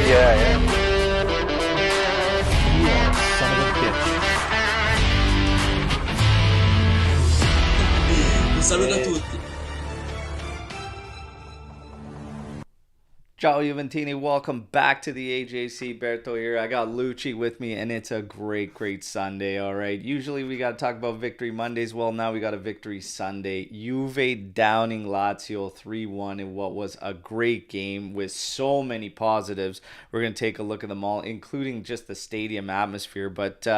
Yeah. You are a son of a bitch. Un saluto a tutti. Ciao Juventini, welcome back to the AJC. Alberto here. I got Lucci with me, and it's a great Sunday, all right? Usually we got to talk about Victory Mondays. Well, now we got a Victory Sunday. Juve downing Lazio 3-1 in what was a great game with so many positives. We're going to take a look at them all, including just the stadium atmosphere. But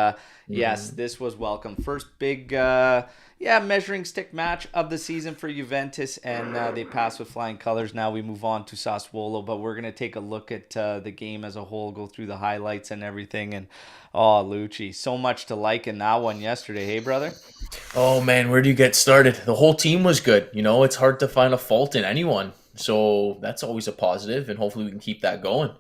yes, this was welcome. First big... measuring stick match of the season for Juventus, and they pass with flying colors. Now we move on to Sassuolo, but we're going to take a look at the game as a whole, go through the highlights and everything. And, Lucci, so much to like in that one yesterday. Hey, brother? Oh, man, where do you get started? The whole team was good. You know, it's hard to find a fault in anyone. So that's always a positive, and hopefully we can keep that going.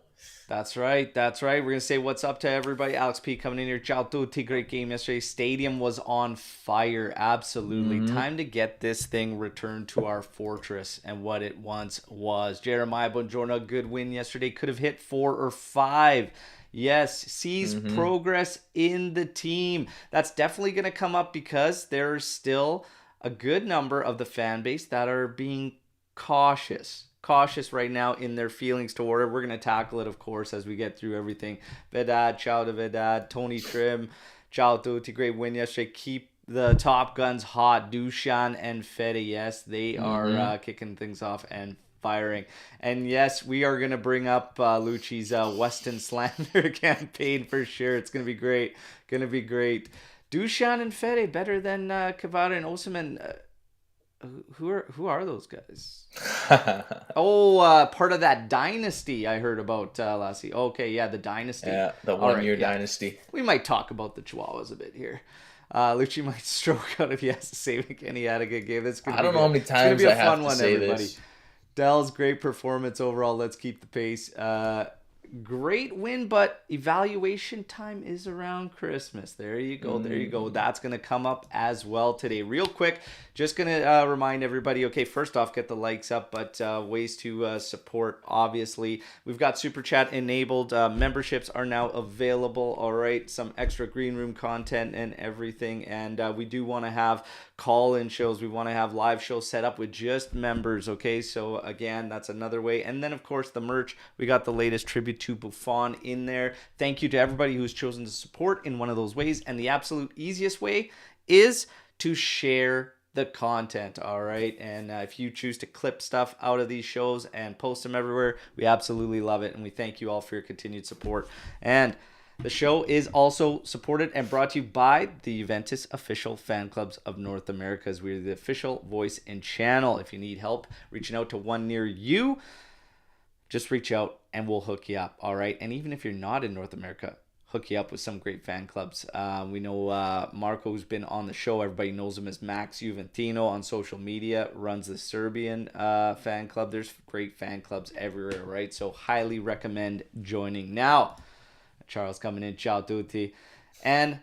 That's right. We're going to say what's up to everybody. Alex P coming in here. Ciao tutti. Great game yesterday. Stadium was on fire. Absolutely. Time to get this thing returned to our fortress and what it once was. Jeremiah Bongiorno, good win yesterday. Could have hit 4 or 5. Yes, sees progress in the team. That's definitely going to come up because there's still a good number of the fan base that are being cautious right now in their feelings toward it. We're going to tackle it, of course, as we get through everything. Vedad, ciao to Vedad, Tony Trim, ciao tutti, great win yesterday. Keep the top guns hot. Dusan and Fede, yes, they are kicking things off and firing. And yes, we are going to bring up Lucci's Weston slander campaign for sure. It's going to be great. Dusan and Fede better than Kvara and Osimhen. Who are those guys? Part of that dynasty I heard about last year. Okay, yeah, the dynasty. Yeah, the one-year dynasty. We might talk about the Chihuahuas a bit here. Lucci might stroke out if he has to say again. He had a good game. I don't know how many times I have to say this. Dell's great performance overall. Let's keep the pace. Great win, but evaluation time is around Christmas. There you go. That's going to come up as well today. Real quick, just going to remind everybody, okay, first off, get the likes up, but ways to support, obviously. We've got Super Chat enabled. Memberships are now available, all right? Some extra green room content and everything, and we do want to have call-in shows. We want to have live shows set up with just members, okay? So, again, that's another way. And then, of course, the merch. We got the latest tribute to Buffon in there. Thank you to everybody who's chosen to support in one of those ways. And the absolute easiest way is to share the content, all right? And if you choose to clip stuff out of these shows and post them everywhere, we absolutely love it. And we thank you all for your continued support. And the show is also supported and brought to you by the Juventus official fan clubs of North America, as we're the official voice and channel. If you need help reaching out to one near you, just reach out and we'll hook you up, all right? And even if you're not in North America, hook you up with some great fan clubs. We know Marco, who's been on the show. Everybody knows him as Max Juventino on social media, runs the Serbian fan club. There's great fan clubs everywhere, right? So highly recommend joining. Now, Charles coming in, ciao tutti. And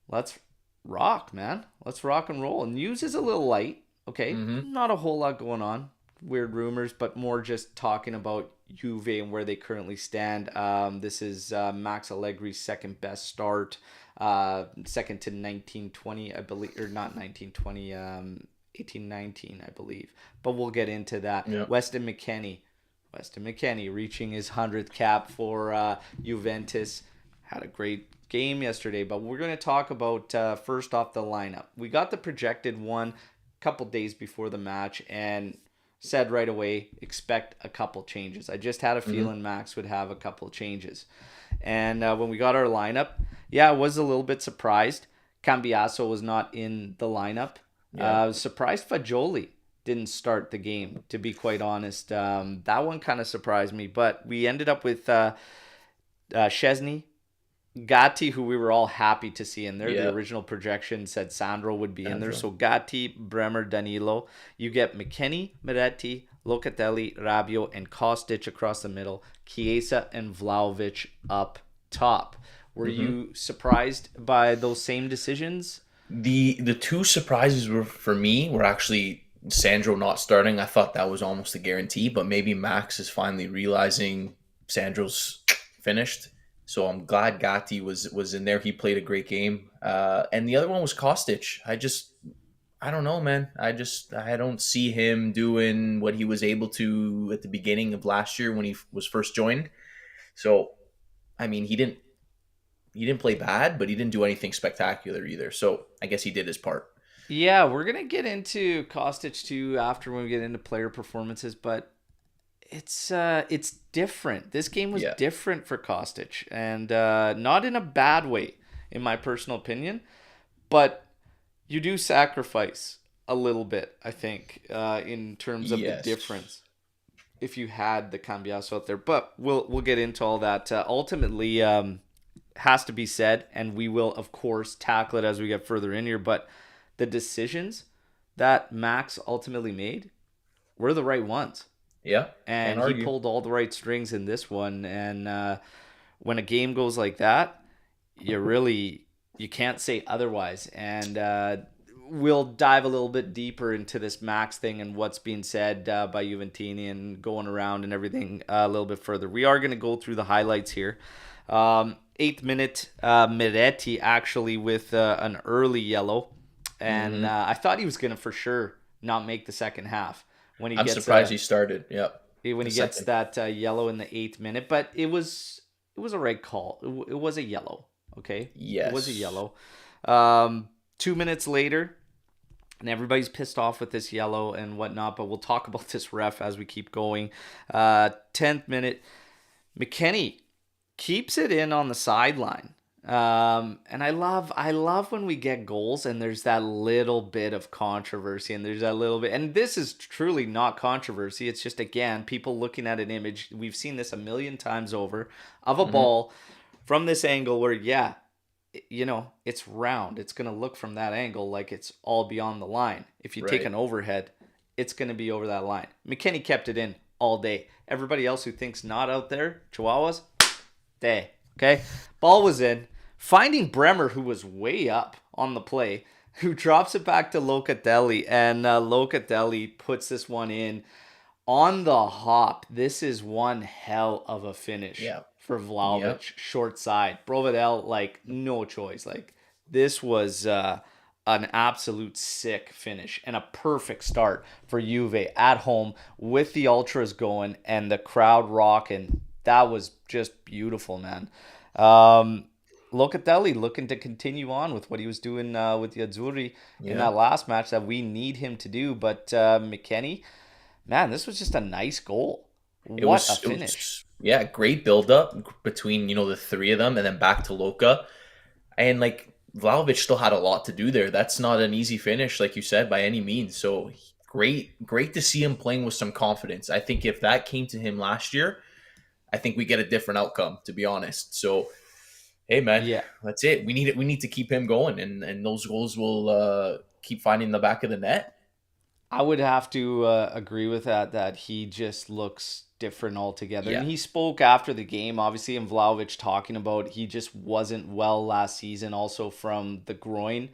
let's rock, man. Let's rock and roll. News is a little light, okay? Not a whole lot going on. Weird rumors, but more just talking about Juve and where they currently stand. This is Max Allegri's second best start, second to 1920, I believe, or not 1920, 1819, I believe. But we'll get into that. Yep. Weston McKennie reaching his 100th cap for Juventus. Had a great game yesterday, but we're going to talk about first off the lineup. We got the projected one a couple days before the match and said right away, expect a couple changes. I just had a feeling Max would have a couple changes. And when we got our lineup, I was a little bit surprised. Cambiaso was not in the lineup. I was surprised Fagioli didn't start the game, to be quite honest. That one kind of surprised me, but we ended up with Szczesny, Gatti, who we were all happy to see in there. The original projection said Sandro would be in there. So Gatti, Bremer, Danilo. You get McKennie, Miretti, Locatelli, Rabiot, and Kostic across the middle. Chiesa and Vlahovic up top. Were you surprised by those same decisions? The two surprises for me were actually Sandro not starting. I thought that was almost a guarantee, but maybe Max is finally realizing Sandro's finished. So I'm glad Gatti was in there. He played a great game. And the other one was Kostic. I don't know, man. I don't see him doing what he was able to at the beginning of last year when he was first joined. So I mean, he didn't play bad, but he didn't do anything spectacular either. So I guess he did his part. Yeah, we're gonna get into Kostic too after when we get into player performances, but it's different. This game was Yeah. different for Kostic, and not in a bad way, in my personal opinion. But you do sacrifice a little bit, I think, in terms of the Yes. difference if you had the Cambiaso out there. But we'll get into all that. Ultimately, has to be said, and we will of course tackle it as we get further in here. But the decisions that Max ultimately made were the right ones, Yeah. Can't and he argue. pulled all the right strings in this one. And when a game goes like that, you can't say otherwise. And we'll dive a little bit deeper into this Max thing and what's being said by Juventini and going around and everything a little bit further. We are going to go through the highlights here. 8th minute, Miretti actually with an early yellow, and Hmm. I thought he was going to for sure not make the second half when he I'm gets surprised he started. Yep. when The he gets second. that yellow in the 8th minute. But it was a right call. It was a yellow. Okay, it was a Yes. yellow. 2 minutes later, and everybody's pissed off with this yellow and whatnot. But we'll talk about this ref as we keep going. 10th minute, McKennie keeps it in on the sideline. And I love when we get goals and there's that little bit of controversy and there's that little bit, and this is truly not controversy. It's just, again, people looking at an image. We've seen this a million times over of a Hmm. ball from this angle where, yeah, it's round. It's going to look from that angle like it's all beyond the line. If you take Right. an overhead, it's going to be over that line. McKennie kept it in all day. Everybody else who thinks not out there, Chihuahuas, day. Okay. Ball was in. Finding Bremer, who was way up on the play, who drops it back to Locatelli, and Locatelli puts this one in on the hop. This is one hell of a finish Yeah. for Yep. Vlahovic, short side. Provedel, like, no choice. Like, this was an absolute sick finish and a perfect start for Juve at home with the ultras going and the crowd rocking. That was just beautiful, man. Um, Locatelli looking to continue on with what he was doing with the Azzurri in Yeah. that last match that we need him to do. But McKennie, man, this was just a nice goal. It What a was it finish. was yeah, great build up between, the three of them and then back to Loka. And like Vlahovic still had a lot to do there. That's not an easy finish, like you said, by any means. So great to see him playing with some confidence. I think if that came to him last year, I think we get a different outcome, to be honest. So hey man, Yeah, that's it. We need to keep him going, and those goals will keep finding the back of the net. I would have to agree with that he just looks different altogether. And Yeah. he spoke after the game, obviously, and Vlahovic talking about he just wasn't well last season, also from the groin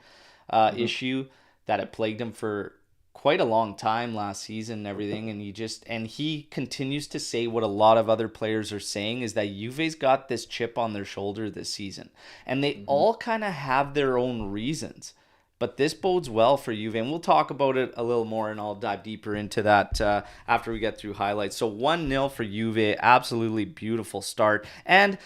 Hmm. issue that had plagued him for quite a long time last season and everything. And he continues to say what a lot of other players are saying is that Juve's got this chip on their shoulder this season. And they Hmm. all kind of have their own reasons. But this bodes well for Juve, and we'll talk about it a little more, and I'll dive deeper into that after we get through highlights. So 1-0 for Juve, absolutely beautiful start. And,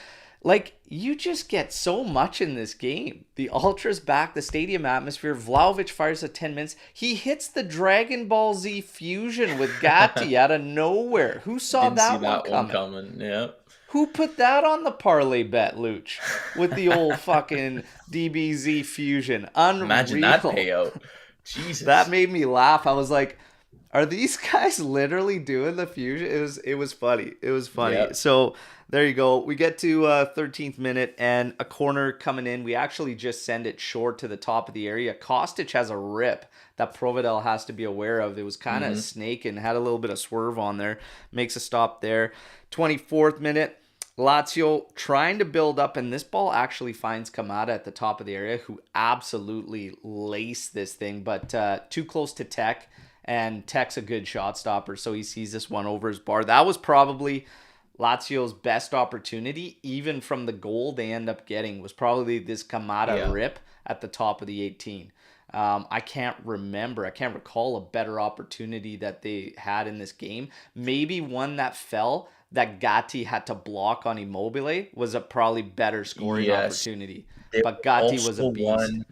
like, you just get so much in this game. The ultras back, the stadium atmosphere. Vlahovic fires at 10 minutes. He hits the Dragon Ball Z fusion with Gatti out of nowhere. Who saw Didn't see that one that one coming? coming. Yeah. Who put that on the parlay bet, Luch? With the old fucking DBZ fusion. Imagine that Unreal. payout. That Jesus. made me laugh. I was like, are these guys literally doing the fusion? It was funny. It was funny. Yeah. So there you go. We get to 13th minute and a corner coming in. We actually just send it short to the top of the area. Kostic has a rip that Provedel has to be aware of. It was kind of Hmm. snaking, had a little bit of swerve on there. Makes a stop there. 24th minute. Lazio trying to build up, and this ball actually finds Kamada at the top of the area, who absolutely laced this thing, but too close to Tech, and Tech's a good shot stopper, so he sees this one over his bar. That was probably Lazio's best opportunity, even from the goal they end up getting, was probably this Kamada Yeah. rip at the top of the 18. I can't recall a better opportunity that they had in this game. Maybe one that fell that Gatti had to block on Immobile was a probably better scoring Yes. opportunity. There But was Gatti was a also beast. one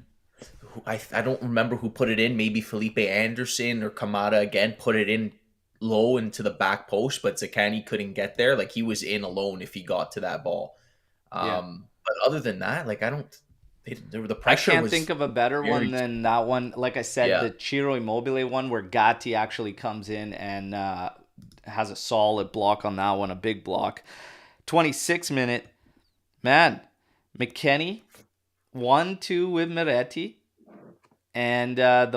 I don't remember who put it in. Maybe Felipe Anderson or Kamada again put it in low into the back post, but Zakani couldn't get there. Like he was in alone if he got to that ball. Yeah. But other than that, like I don't. The I pressure can't think was of a better one very. than that one. Like I said, Yeah. the Ciro Immobile one where Gatti actually comes in and has a solid block on that one, a big block. 26-minute, man, McKennie 1-2 with Moretti, and the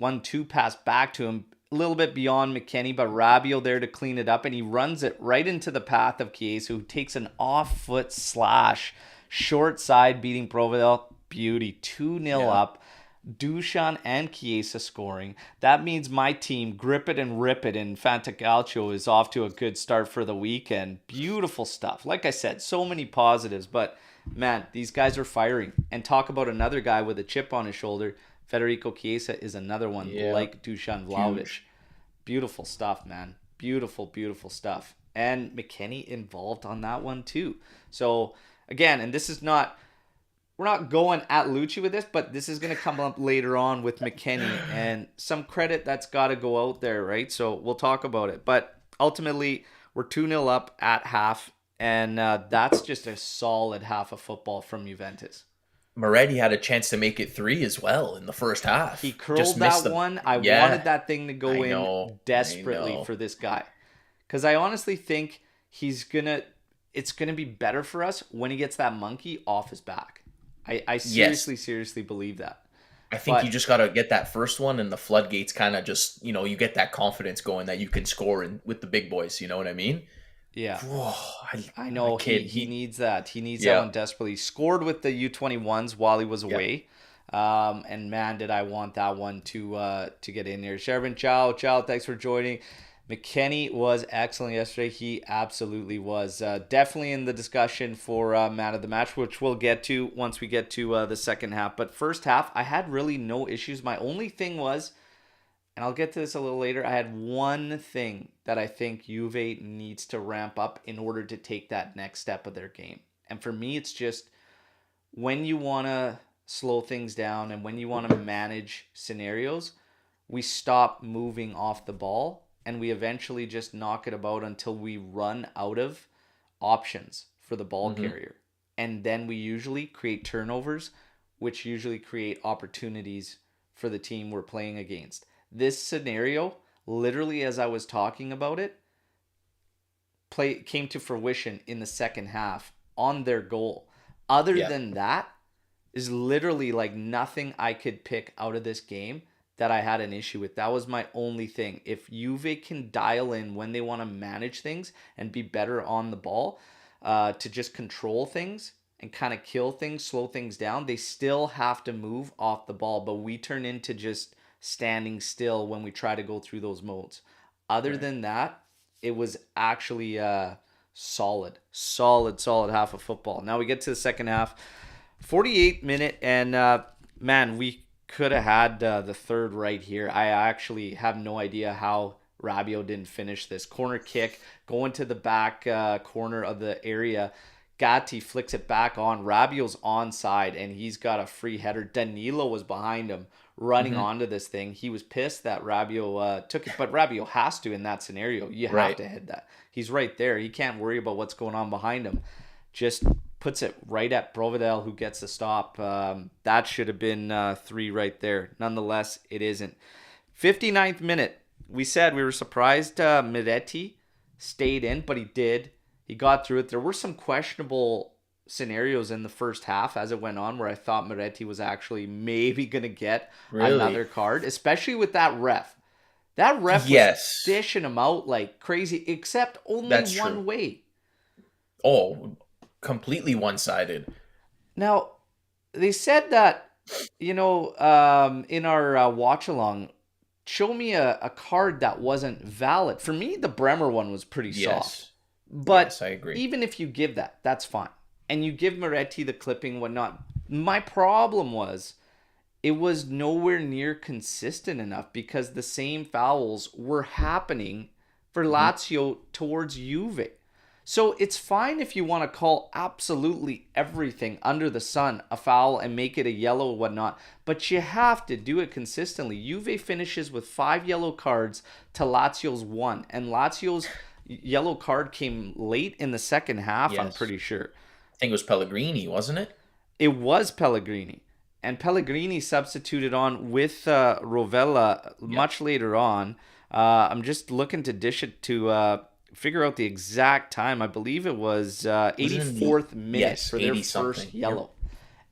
1-2 pass back to him a little bit beyond McKennie, but Rabiot there to clean it up, and he runs it right into the path of Chiesa, who takes an off-foot slash, short side, beating Provedel. Beauty, 2-0 Yeah. up. Dusan and Chiesa scoring. That means my team, grip it and rip it, in Fantacalcio is off to a good start for the weekend. Beautiful stuff. Like I said, so many positives, but man, these guys are firing. And talk about another guy with a chip on his shoulder. Federico Chiesa is another one Yeah. like Dusan Vlahovic. Huge. Beautiful stuff, man. Beautiful, beautiful stuff. And McKennie involved on that one too. So again, and this is not, we're not going at Lucci with this, but this is going to come up later on with McKennie, and some credit that's got to go out there, right? So we'll talk about it. But ultimately, we're 2-0 up at half, and that's just a solid half of football from Juventus. Moretti had a chance to make it three as well in the first He half. Just curled missed that the. one. I wanted Yeah. that thing to go I in know. I desperately know. for this guy, because I honestly think he's gonna. It's gonna be better for us when he gets that monkey off his back. I Yes. seriously believe that. I think you But just got to get that first one, and the floodgates kind of just, you get that confidence going that you can score with the big boys. You know what I mean? yeah, Whoa, I my know kid, he he, needs that. He needs that yeah, one desperately. He scored with the U21s while he was yeah. away. And man, did I want that one to get in there. Shervin, ciao, thanks for joining. McKennie was excellent yesterday. He absolutely was. Definitely in the discussion for man of the match, which we'll get to once we get to the second half. But first half, I had really no issues. My only thing was, and I'll get to this a little later, I had one thing that I think Juve needs to ramp up in order to take that next step of their game. And for me, it's just when you want to slow things down and when you want to manage scenarios, we stop moving off the ball and we eventually just knock it about until we run out of options for the ball Hmm. carrier. And then we usually create turnovers, which usually create opportunities for the team we're playing against. This scenario, literally as I was talking about it, came to fruition in the second half on their goal. Other Yeah. than that, is literally like nothing I could pick out of this game that I had an issue with. That was my only thing. If Juve can dial in when they want to manage things and be better on the ball, to just control things and kind of kill things, slow things down, they still have to move off the ball. But we turn into just standing still when we try to go through those modes. Other Right. than that, it was actually solid half of football. Now we get to the second half. 48-minute, and man, we could have had the third right here. I actually have no idea how Rabiot didn't finish this. Corner kick, going to the back corner of the area. Gatti flicks it back on. Rabiot's onside, and he's got a free header. Danilo was behind him, running Hmm. onto this thing. He was pissed that Rabiot took it, but Rabiot has to in that scenario. You have Right. to head that. He's right there. He can't worry about what's going on behind him. Just puts it right at Provedel, who gets the stop. That should have been three right there. Nonetheless, it isn't. 59th minute. We said we were surprised Miretti stayed in, but he did. He got through it. There were some questionable scenarios in the first half as it went on where I thought Miretti was actually maybe going to get Really? another card, especially with that ref. That ref was Yes. dishing him out like crazy, except only That's true. one way. Oh, completely one-sided. Now, they said that, in our watch along, show me a card that wasn't valid. For me, the Bremer one was pretty soft. Yes. But Yes, I agree. even if you give that, that's fine. And you give Moretti the clipping, whatnot. My problem was it was nowhere near consistent enough because the same fouls were happening for Hmm. Lazio towards Juve. So it's fine if you want to call absolutely everything under the sun a foul and make it a yellow or whatnot, but you have to do it consistently. Juve finishes with 5 yellow cards to Lazio's 1, and Lazio's yellow card came late in the second half, I'm Yes. pretty sure. I think it was Pellegrini, wasn't it? It was Pellegrini. And Pellegrini substituted on with Rovella Yep. much later on. I'm just looking to dish it to figure out the exact time. I believe it was Was it in the 84th minute yes, for their 80 first something. Yep. yellow.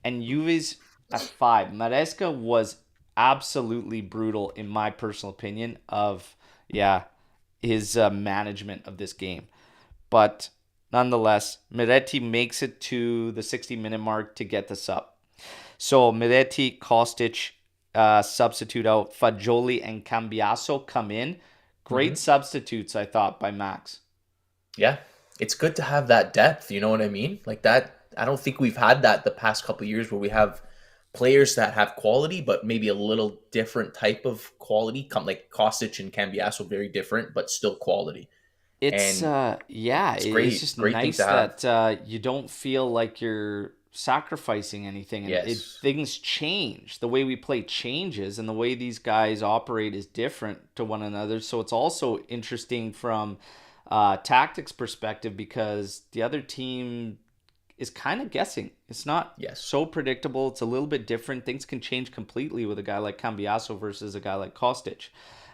And Juve's at 5. Maresca was absolutely brutal, in my personal opinion, of, yeah, his management of this game. But nonetheless, Miretti makes it to the 60-minute mark to get the sub. So Miretti, Kostic substitute out. Fagioli and Cambiaso come in. Great Hmm. substitutes, I thought, by Max. Yeah. It's good to have that depth, you know what I mean? Like that I don't think we've had that the past couple of years where we have players that have quality but maybe a little different type of quality. Come like Kostic and Cambiaso, very different but still quality. It's And yeah, it's it's great, just great thing nice to have. that you don't feel like you're sacrificing anything, and Yes. things change. The way we play changes, and the way these guys operate is different to one another. So it's also interesting from tactics perspective because the other team is kind of guessing. It's not Yes. so predictable. It's a little bit different. Things can change completely with a guy like Cambiaso versus a guy like Kostic.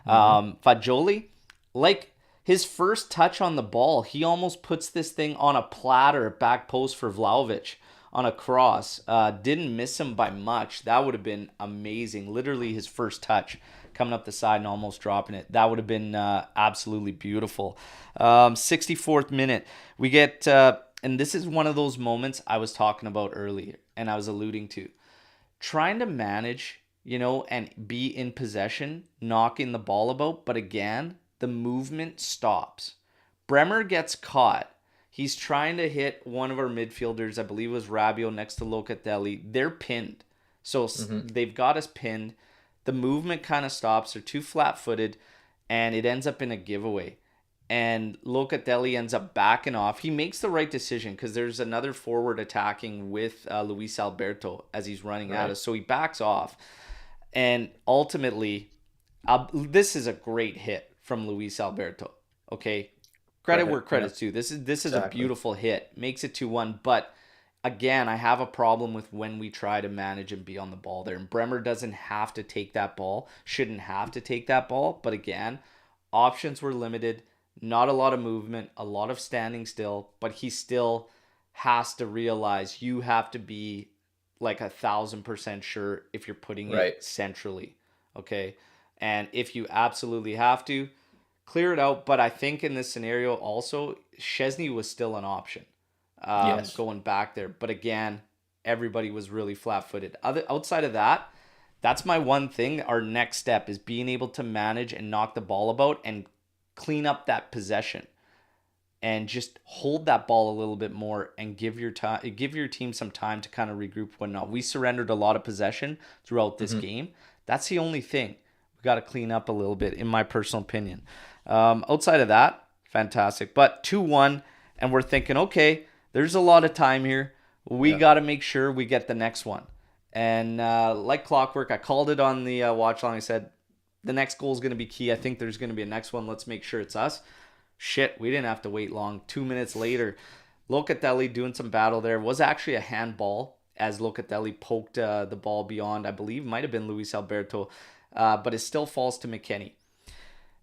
Hmm. Fagioli, like his first touch on the ball, he almost puts this thing on a platter back post for Vlahovic on a cross. Didn't miss him by much. That would have been amazing. Literally his first touch coming up the side and almost dropping it. That would have been absolutely beautiful. 64th minute, we get, and this is one of those moments I was talking about earlier and I was alluding to. Trying to manage, and be in possession, knocking the ball about, but again, the movement stops. Bremer gets caught. He's trying to hit one of our midfielders, I believe it was Rabiot next to Locatelli. They're pinned. So Hmm. they've got us pinned. The movement kind of stops. They're too flat footed, and it ends up in a giveaway. And Locatelli ends up backing off. He makes the right decision because there's another forward attacking with Luis Alberto as he's running at Right. us. So he backs off. And ultimately, this is a great hit from Luis Alberto. Okay, credit where Credit. Yeah. credit's due. This is a Exactly. beautiful hit. Makes it 2-1. But again, I have a problem with when we try to manage and be on the ball there. And Bremer doesn't have to take that ball. Shouldn't have to take that ball. But again, options were limited. Not a lot of movement. A lot of standing still. But he still has to realize you have to be like 1,000% sure if you're putting Right. it centrally. Okay. And if you absolutely have to, clear it out. But I think in this scenario also, Chesney was still an option Yes. going back there. But again, everybody was really flat footed. Outside of that, that's my one thing. Our next step is being able to manage and knock the ball about and clean up that possession and just hold that ball a little bit more and give your team some time to kind of regroup whatnot. We surrendered a lot of possession throughout this Hmm. game. That's the only thing we got to clean up a little bit, in my personal opinion. Outside of that, fantastic. But 2-1, and we're thinking, okay, there's a lot of time here. We Yeah. got to make sure we get the next one. And like clockwork, I called it on the watch line. I said, the next goal is going to be key. I think there's going to be a next one. Let's make sure it's us. Shit, we didn't have to wait long. 2 minutes later, Locatelli doing some battle there. Was actually a handball as Locatelli poked the ball beyond, I believe, might have been Luis Alberto, but it still falls to McKennie.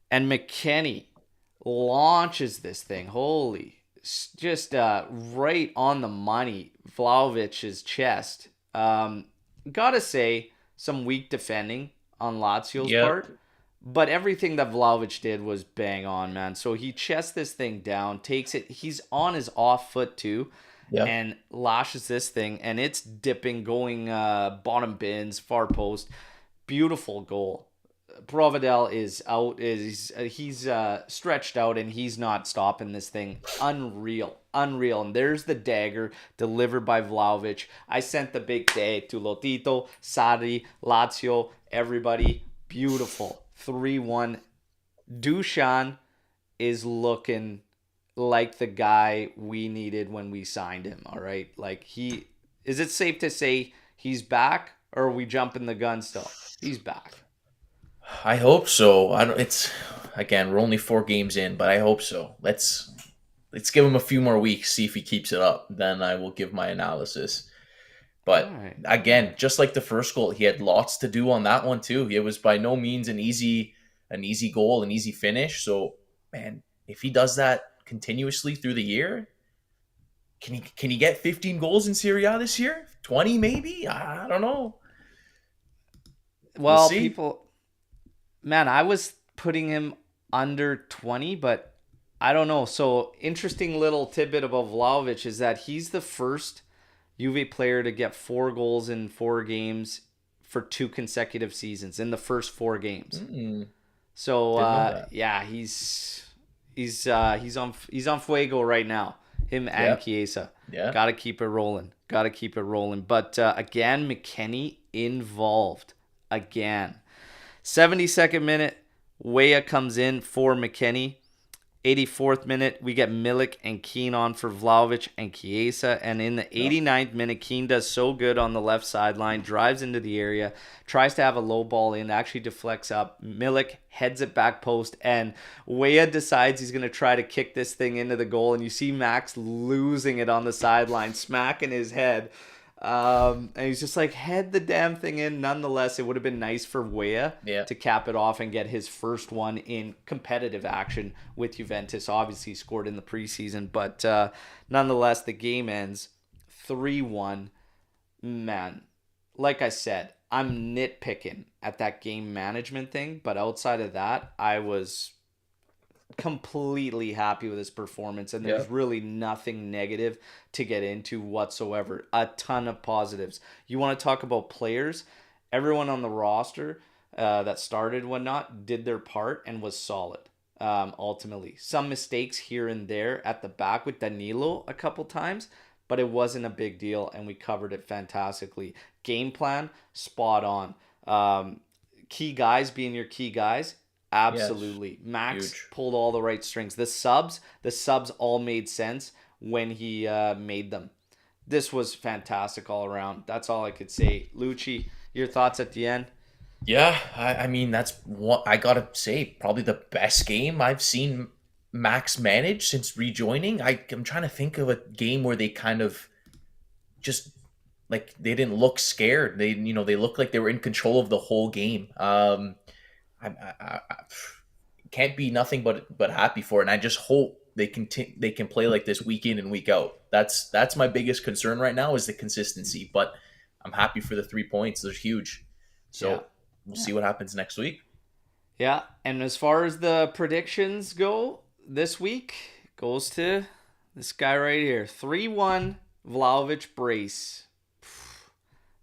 And McKennie launches this thing. Holy, just right on the money. Vlahovic's chest. Gotta say, some weak defending on Lazio's Yep. part. But everything that Vlahovic did was bang on, man. So he chests this thing down, takes it. He's on his off foot too, Yep. and lashes this thing, and it's dipping, going bottom bins, far post. Beautiful goal. Provedel is out. He's stretched out and he's not stopping this thing. Unreal, unreal. And there's the dagger delivered by Vlahovic. I sent the big day to Lotito, Sarri, Lazio, everybody. Beautiful. 3-1. Dusan is looking like the guy we needed when we signed him. All right, like is it safe to say he's back, or are we jumping the gun still? He's back. I hope so. I don't. It's again, we're only 4 games in, but I hope so. Let's give him a few more weeks, see if he keeps it up. Then I will give my analysis. All But right. again, just like the first goal, he had lots to do on that one too. It was by no means an easy goal, an easy finish. So, man, if he does that continuously through the year, can he get 15 goals in Serie A this year? 20 maybe? I don't know. We'll Well, see. people, man, I was putting him under 20, but I don't know. So, interesting little tidbit about Vlahovic is that he's the first Juve player to get 4 goals in 4 games for 2 consecutive seasons in the first 4 games. Mm, So didn't know that. yeah, he's on fuego right now. Him and Yep. Chiesa. Yeah. Got to keep it rolling. Got to keep it rolling. But again, McKennie involved again. 72nd minute, Weah comes in for McKennie. 84th minute, we get Milik and Keane on for Vlahovic and Chiesa. And in the Yep. 89th minute, Keane does so good on the left sideline, drives into the area, tries to have a low ball in, actually deflects up. Milik heads it back post, and Weah decides he's going to try to kick this thing into the goal. And you see Max losing it on the sideline, smacking his head. And he's just like, head the damn thing in. Nonetheless, it would have been nice for Weah Yeah. to cap it off and get his first one in competitive action with Juventus. Obviously, he scored in the preseason, but nonetheless, the game ends 3-1. Man, like I said, I'm nitpicking at that game management thing, but outside of that, I was completely happy with his performance, and Yeah. there's really nothing negative to get into whatsoever. A ton of positives. You want to talk about players? Everyone on the roster that started, whatnot, did their part and was solid. Ultimately, some mistakes here and there at the back with Danilo a couple times, but it wasn't a big deal, and we covered it fantastically. Game plan, spot on. Key guys being your key guys, Yes. absolutely. Max Huge. pulled all the right strings. The subs all made sense when he made them. This was fantastic all around. That's all I could say. Lucci, your thoughts at the end? Yeah, I mean that's what I gotta say. Probably the best game I've seen Max manage since rejoining. I'm trying to think of a game where they kind of just like they didn't look scared. They looked like they were in control of the whole game. I can't be nothing but happy for it, and I just hope they can play like this week in and week out. That's my biggest concern right now is the consistency. But I'm happy for the 3 points. They're huge. Yeah. So we'll Yeah. see what happens next week. Yeah. And as far as the predictions go this week, goes to this guy right here. 3-1 Vlahovic brace.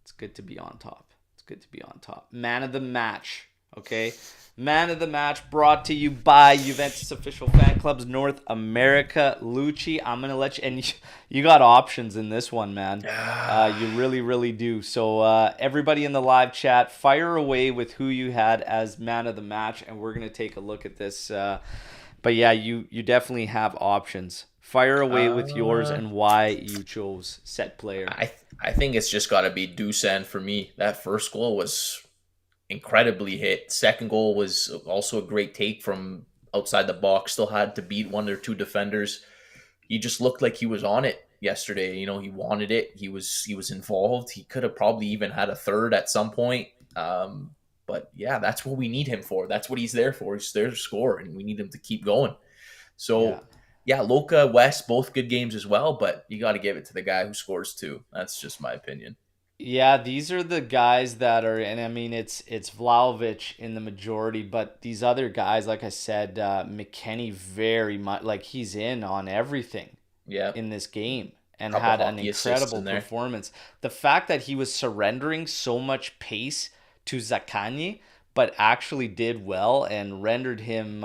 It's good to be on top. It's good to be on top. Man of the match. Okay. Man of the match brought to you by Juventus Official Fan Clubs North America. Lucci, I'm going to let you, and you got options in this one, man. You really, really do. So everybody in the live chat, fire away with who you had as man of the match, and we're going to take a look at this. But yeah, you definitely have options. Fire away with yours Uh, and why you chose set player. I think it's just got to be Dusan for me. That first goal was incredibly hit. Second goal was also a great take from outside the box. Still had to beat one or two defenders. He just looked like he was on it yesterday. He wanted it. He was involved. He could have probably even had a third at some point. But yeah, that's what we need him for. That's what he's there for. He's there to score, and we need him to keep going. Yeah. So yeah, Luca, West, both good games as well. But you got to give it to the guy who scores too. That's just my opinion. Yeah, these are the guys that are, and I mean it's Vlahovic in the majority, but these other guys, like I said, McKennie very much like he's in on everything Yeah, in this game and couple had an hockey assists incredible in there. performance. The fact that he was surrendering so much pace to Zaccagni, but actually did well and rendered him,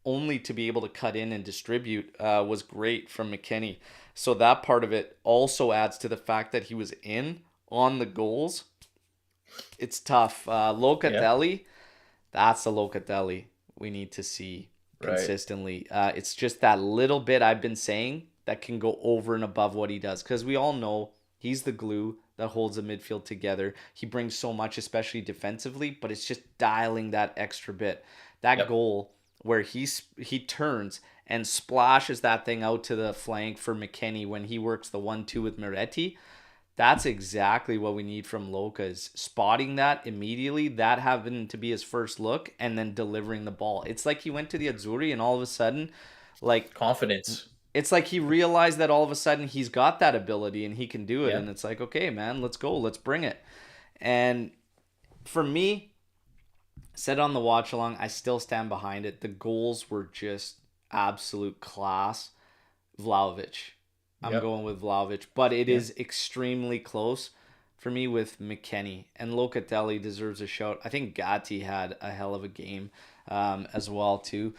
only to be able to cut in and distribute was great from McKennie. So that part of it also adds to the fact that he was in on the goals. It's tough. Yeah. Locatelli, that's the Locatelli we need to see Right. consistently. It's just that little bit I've been saying that can go over and above what he does, because we all know he's the glue that holds the midfield together. He brings so much, especially defensively, but it's just dialing that extra bit. That Yep. goal where he turns and splashes that thing out to the flank for McKennie when he works the 1-2 with Moretti. That's exactly what we need from Luca, is spotting that immediately. That happened to be his first look, and then delivering the ball. It's like he went to the Azzurri and all of a sudden, like, Confidence. it's like he realized that all of a sudden he's got that ability and he can do it. Yeah. And it's like, okay, man, let's go. Let's bring it. And for me, said on the watch along, I still stand behind it. The goals were just absolute class. Vlahovic. I'm Yep. going with Vlahovic, but it Yeah. is extremely close for me with McKennie, and Locatelli deserves a shout. I think Gatti had a hell of a game as well too,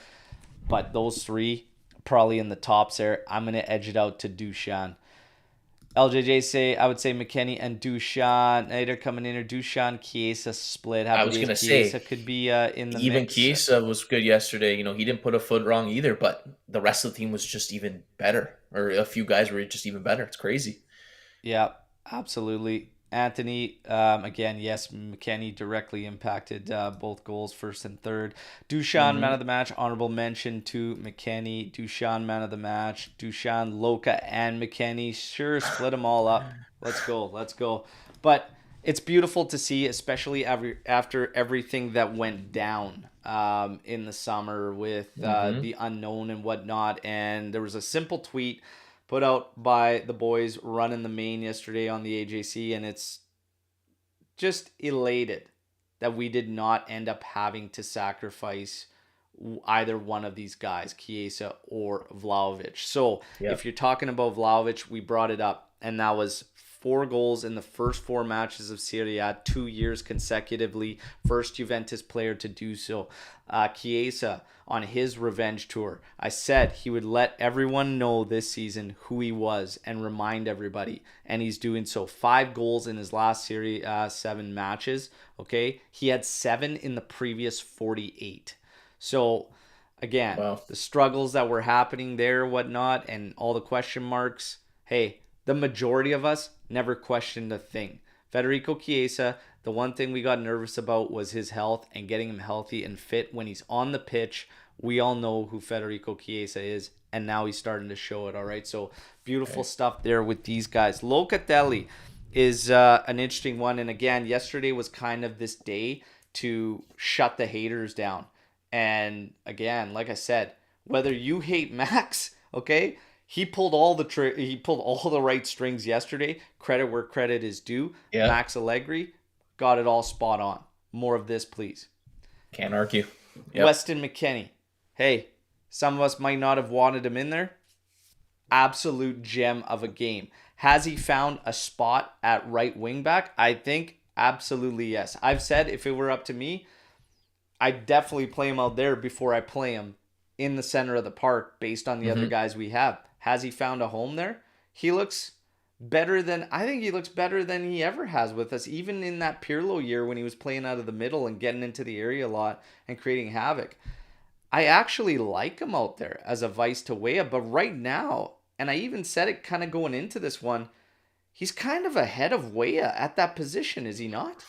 but those three probably in the tops there. I'm gonna edge it out to Dushan. LJJ say I would say McKennie and Dushan. Nader coming in, or Dushan Chiesa split. I Happy was days. gonna Chiesa say, could be in the even mix. Chiesa was good yesterday. He didn't put a foot wrong either, but the rest of the team was just even better, or a few guys were just even better. It's crazy. Yeah, absolutely. Anthony, again, yes, McKennie directly impacted both goals, first and third. Dushan, man Hmm. of the match. Honorable mention to McKennie. Dushan, man of the match. Dushan, Loca, and McKennie. Sure, split them all up. Let's go. Let's go. But it's beautiful to see, especially after everything that went down in the summer with Hmm. the unknown and whatnot. And there was a simple tweet put out by the boys running the main yesterday on the AJC, and it's just elated that we did not end up having to sacrifice either one of these guys, Chiesa or Vlahovic. So if Yep. you're talking about Vlahovic, we brought it up, and that was 4 goals in the first 4 matches of Serie A, 2 years consecutively. First Juventus player to do so. Chiesa on his revenge tour. I said he would let everyone know this season who he was and remind everybody, and he's doing so. 5 goals in his last Serie 7 matches. Okay, he had 7 in the previous 48. So again, Wow. the struggles that were happening there, whatnot, and all the question marks. Hey, the majority of us never questioned a thing. Federico Chiesa, the one thing we got nervous about was his health and getting him healthy and fit when he's on the pitch. We all know who Federico Chiesa is, and now he's starting to show it. All right, so beautiful Okay. stuff there with these guys. Locatelli is an interesting one, and again, yesterday was kind of this day to shut the haters down. And again, like I said, whether you hate Max, okay, he pulled all the right strings yesterday. Credit where credit is due. Yeah. Max Allegri got it all spot on. More of this, please. Can't argue. Yep. Weston McKennie. Hey, some of us might not have wanted him in there. Absolute gem of a game. Has he found a spot at right wing back? I think absolutely yes. I've said if it were up to me, I'd definitely play him out there before I play him in the center of the park based on the other Hmm. guys we have. Has he found a home there? He looks better than I think he looks better than he ever has with us, even in that Pirlo year when he was playing out of the middle and getting into the area a lot and creating havoc. I actually like him out there as a vice to Weah, but right now, and I even said it kind of going into this one, he's kind of ahead of Weah at that position, is he not?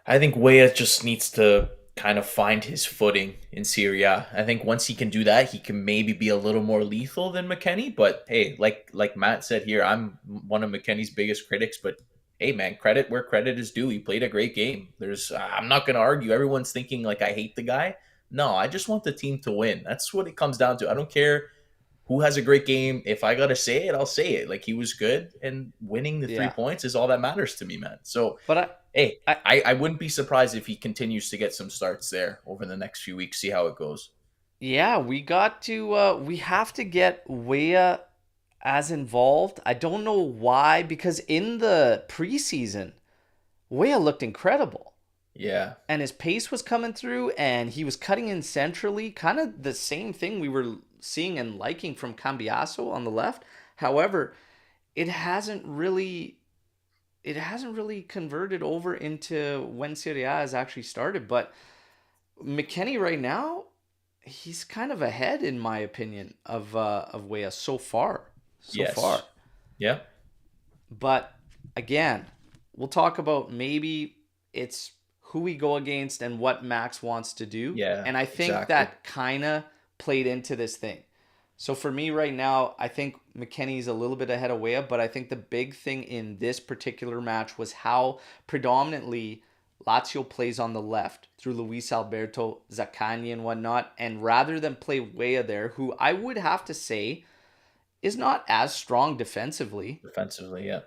I think Weah just needs to kind of find his footing in Serie A. I think once he can do that, he can maybe be a little more lethal than McKennie. But hey, like Matt said here, I'm one of McKennie's biggest critics. But hey, man, credit where credit is due. He played a great game. I'm not going to argue. Everyone's thinking like I hate the guy. No, I just want the team to win. That's what it comes down to. I don't care who has a great game. If I gotta say it, I'll say it. Like he was good, and winning the three Yeah. points is all that matters to me, man. So But hey, I I wouldn't be surprised if he continues to get some starts there over the next few weeks. See how it goes. yeah, we have to get Weah as involved. I don't know why, because in the preseason, Weah looked incredible. Yeah. and his pace was coming through, and he was cutting in centrally, kind of the same thing we were seeing and liking from Cambiaso on the left. However, it hasn't really converted over into when Serie A has actually started. But McKennie right now, he's kind of ahead in my opinion of Weah so far. So far. Yes. Yeah. But again, we'll talk about maybe it's who we go against and what Max wants to do. Yeah. And I think Exactly. that kind of played into this thing. So for me right now, I think McKennie's a little bit ahead of Weah, but I think the big thing in this particular match was how predominantly Lazio plays on the left through Luis Alberto, Zaccagni and whatnot. And rather than play Weah there, who I would have to say is not as strong defensively, Defensively, yeah.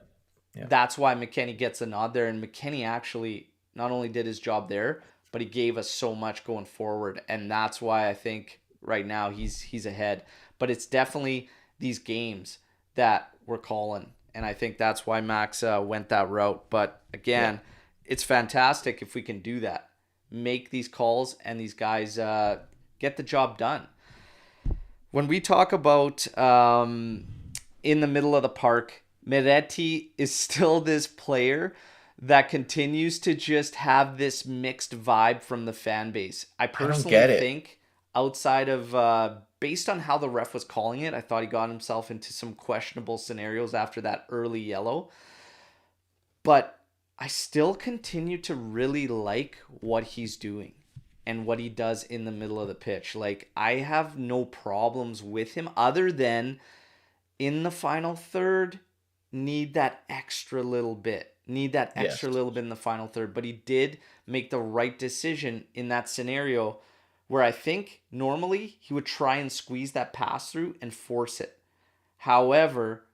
Yeah. that's why McKennie gets a nod there. And McKennie actually not only did his job there, but he gave us so much going forward. And that's why I think right now he's ahead. But it's definitely these games that we're calling. And I think that's why Max went that route. But again, it's fantastic if we can do that. Make these calls and these guys get the job done. When we talk about in the middle of the park, Miretti is still this player that continues to just have this mixed vibe from the fan base. I personally get it. think outside of based on how the ref was calling it, I thought he got himself into some questionable scenarios after that early yellow. But I still continue to really like what he's doing and what he does in the middle of the pitch. Like, I have no problems with him other than in the final third, need that extra little bit. Need that extra little bit in the final third. But he did make the right decision in that scenario where I think normally he would try and squeeze that pass through and force it. However,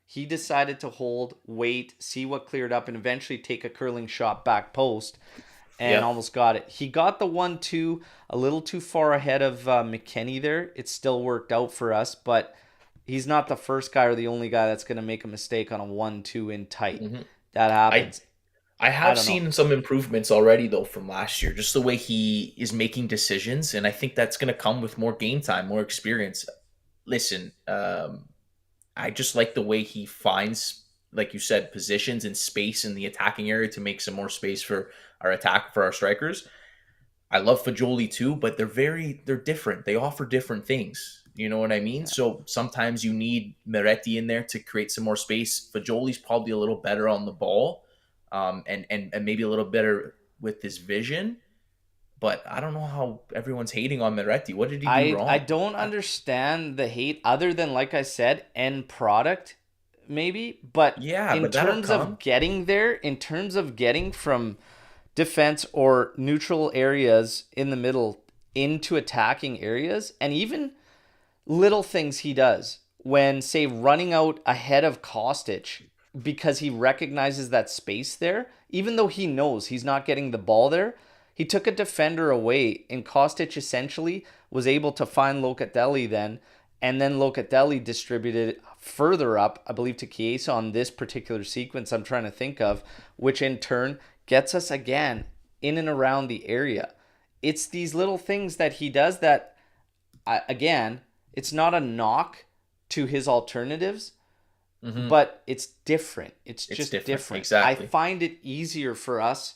he decided to hold, wait, see what cleared up, and eventually take a curling shot back post and almost got it. He got the 1-2 a little too far ahead of McKennie there. It still worked out for us, but he's not the first guy or the only guy that's going to make a mistake on a 1-2 in tight. Mm-hmm. That happens. I have seen some improvements already, though, from last year. Just the way he is making decisions, and I think that's going to come with more game time, more experience. Listen, I just like the way he finds, like you said, positions and space in the attacking area to make some more space for our strikers. I love Fagioli too, but they're different. They offer different things. You know what I mean? Yeah. So sometimes you need Miretti in there to create some more space. Fagioli's probably a little better on the ball, and maybe a little better with his vision. But I don't know how everyone's hating on Miretti. What did he do wrong? I don't understand the hate other than, like I said, end product, maybe. But in terms of getting there, in terms of getting from defense or neutral areas in the middle into attacking areas, and even little things he does when, say, running out ahead of Kostic because he recognizes that space there, even though he knows he's not getting the ball there, he took a defender away, and Kostic essentially was able to find Locatelli then, and then Locatelli distributed further up, I believe, to Chiesa on this particular sequence I'm trying to think of, which in turn gets us again in and around the area. It's these little things that he does that, again, it's not a knock to his alternatives, but it's different. It's just different. Exactly. I find it easier for us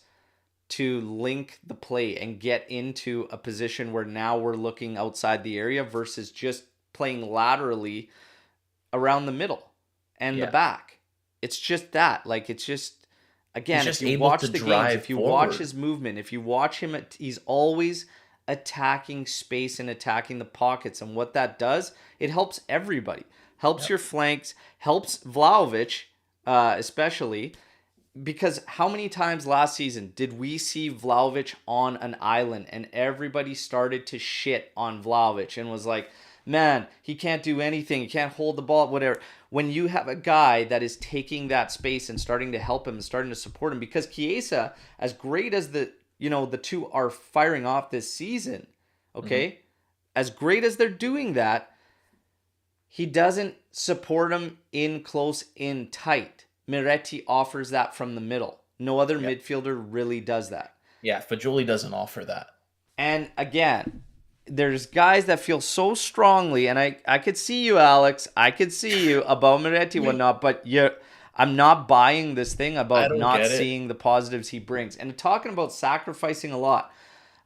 to link the play and get into a position where now we're looking outside the area versus just playing laterally around the middle and the back. It's just that. Like, it's just, again, if you watch the games, if you watch his movement, if you watch him, he's always attacking space and attacking the pockets. And what that does, it helps everybody. Helps your flanks, helps Vlahovic, especially. Because how many times last season did we see Vlahovic on an island and everybody started to shit on Vlahovic and was like, man, he can't do anything. He can't hold the ball, whatever. When you have a guy that is taking that space and starting to help him and starting to support him, because Chiesa, as great as the two are firing off this season, okay, as great as they're doing that, he doesn't support him in close, in tight. Miretti offers that from the middle. No other Yeah. midfielder really does that. Yeah, Fajoli doesn't offer that. And again, there's guys that feel so strongly, and I could see you, Alex. I could see you about Moretti, whatnot, but I'm not buying this thing I about don't not get it. seeing the positives he brings. And talking about sacrificing a lot,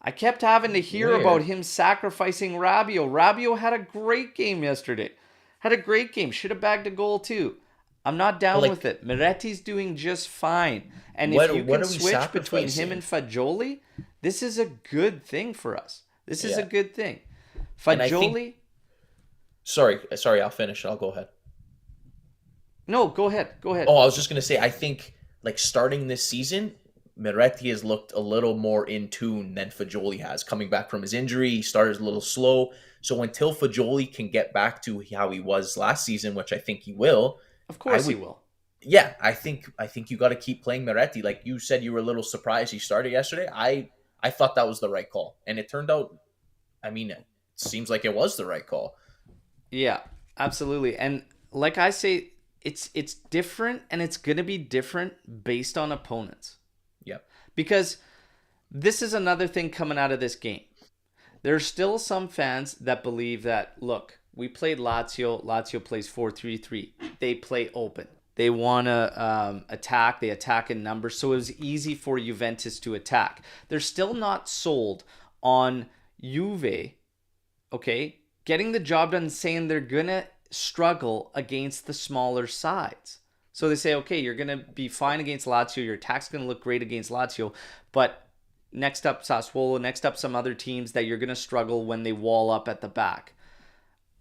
I kept having to hear about Where? him sacrificing Rabiot. Rabiot had a great game yesterday. Had a great game. Should have bagged a goal too. I'm not But down with like, it. Moretti's doing just fine. And if you what can are we switch between him and sacrificing? Fagioli, this is a good thing for us. This is a Yeah, good thing. and I think. Fagioli, Sorry, I'll finish. I'll go ahead. no, go ahead. Go ahead. Oh, I was just gonna say, I think like starting this season, Miretti has looked a little more in tune than Fajoli has. Coming back from his injury, he started a little slow. So until Fajoli can get back to how he was last season, which I think he will, Of I course he would. will. Yeah, I think you got to keep playing Miretti. Like you said, you were a little surprised he started yesterday. I thought that was the right call, and it turned out. I mean, it seems like it was the right call. Yeah, absolutely. And like I say, it's different and it's going to be different based on opponents. Yep. Because this is another thing coming out of this game. There's still some fans that believe that, look, we played Lazio. Lazio plays 4-3-3. They play open. They want to attack. They attack in numbers. So it was easy for Juventus to attack. They're still not sold on Juve, okay, getting the job done, saying they're going to struggle against the smaller sides. So they say, okay, you're going to be fine against Lazio. Your attack's going to look great against Lazio. But next up, Sassuolo. Next up, some other teams that you're going to struggle when they wall up at the back.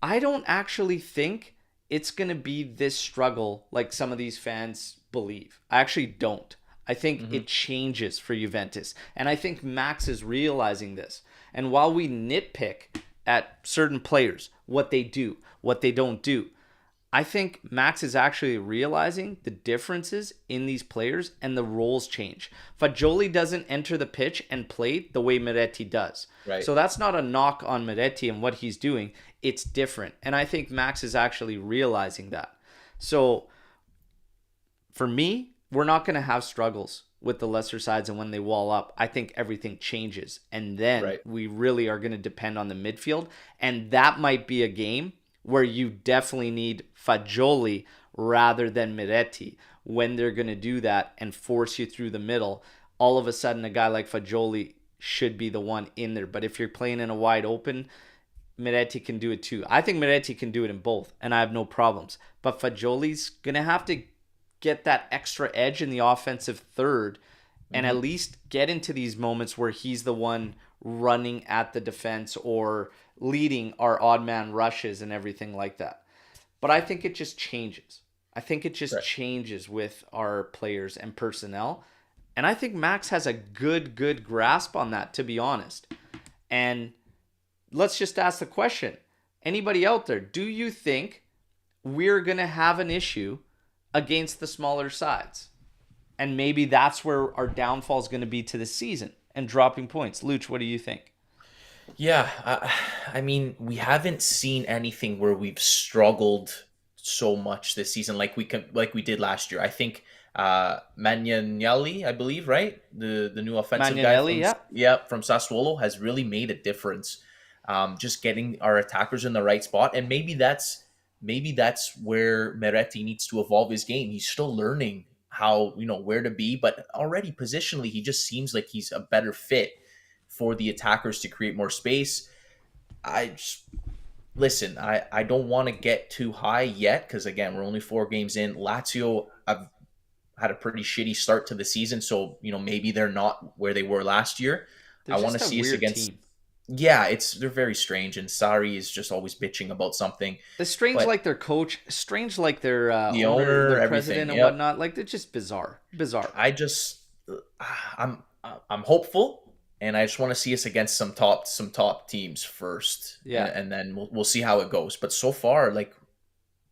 I don't actually think it's going to be this struggle like some of these fans believe. I actually don't. I think Hmm. it changes for Juventus. And I think Max is realizing this. And while we nitpick at certain players, what they do, what they don't do, I think Max is actually realizing the differences in these players and the roles change. Fagioli doesn't enter the pitch and play the way Miretti does. Right. So that's not a knock on Miretti and what he's doing. It's different. And I think Max is actually realizing that. So for me, we're not going to have struggles with the lesser sides, and when they wall up, I think everything changes. And then Right. we really are going to depend on the midfield. And that might be a game where you definitely need Fagioli rather than Miretti when they're going to do that and force you through the middle. All of a sudden, a guy like Fagioli should be the one in there. But if you're playing in a wide open, Miretti can do it too. I think Miretti can do it in both, and I have no problems. But Fagioli's going to have to get that extra edge in the offensive third and at Hmm. least get into these moments where he's the one running at the defense or leading our odd man rushes and everything like that. But I think it just changes. I think it just Right. changes with our players and personnel. And I think Max has a good grasp on that, to be honest. And let's just ask the question. Anybody out there, do you think we're going to have an issue against the smaller sides? And maybe that's where our downfall is going to be to the season and dropping points. Luch, what do you think? Yeah, I mean, we haven't seen anything where we've struggled so much this season like we did last year. I think Magnanelli, I believe, right? The new offensive guy Magnanelli, yeah. from Sassuolo has really made a difference. Just getting our attackers in the right spot, and maybe that's where Meretti needs to evolve his game. He's still learning how where to be, but already positionally, he just seems like he's a better fit for the attackers to create more space. I just, listen, I don't want to get too high yet because again, we're only 4 games in. Lazio have had a pretty shitty start to the season, so maybe they're not where they were last year. They're I want to just a see us weird against. team. Yeah, they're very strange, and Sari is just always bitching about something. It's strange But like their coach, strange like their the owner, owner, their everything. president and Yep. whatnot. Like they're just bizarre. Bizarre. I just, I'm I'm hopeful, and I just want to see us against some top teams first, and, Yeah. and then we'll see how it goes. But so far, like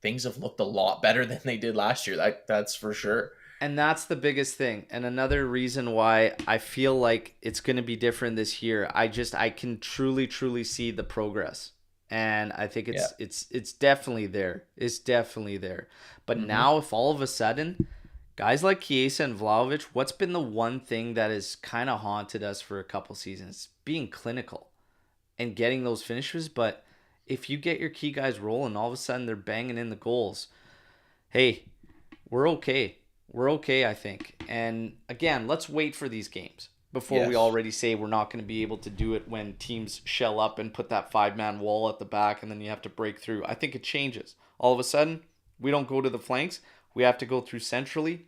things have looked a lot better than they did last year. That's for sure. And that's the biggest thing. And another reason why I feel like it's going to be different this year. I can truly see the progress. And I think Yeah. it's definitely there. It's definitely there. But Hmm. now if all of a sudden Guys like Chiesa and Vlahovic, what's been the one thing that has kind of haunted us for a couple seasons? Being clinical and getting those finishes. But if you get your key guys rolling, all of a sudden they're banging in the goals. Hey, we're okay. We're okay, I think. And again, let's wait for these games before we Yes. already say we're not going to be able to do it when teams shell up and put that 5-man wall at the back and then you have to break through. I think it changes. All of a sudden, we don't go to the flanks. We have to go through centrally,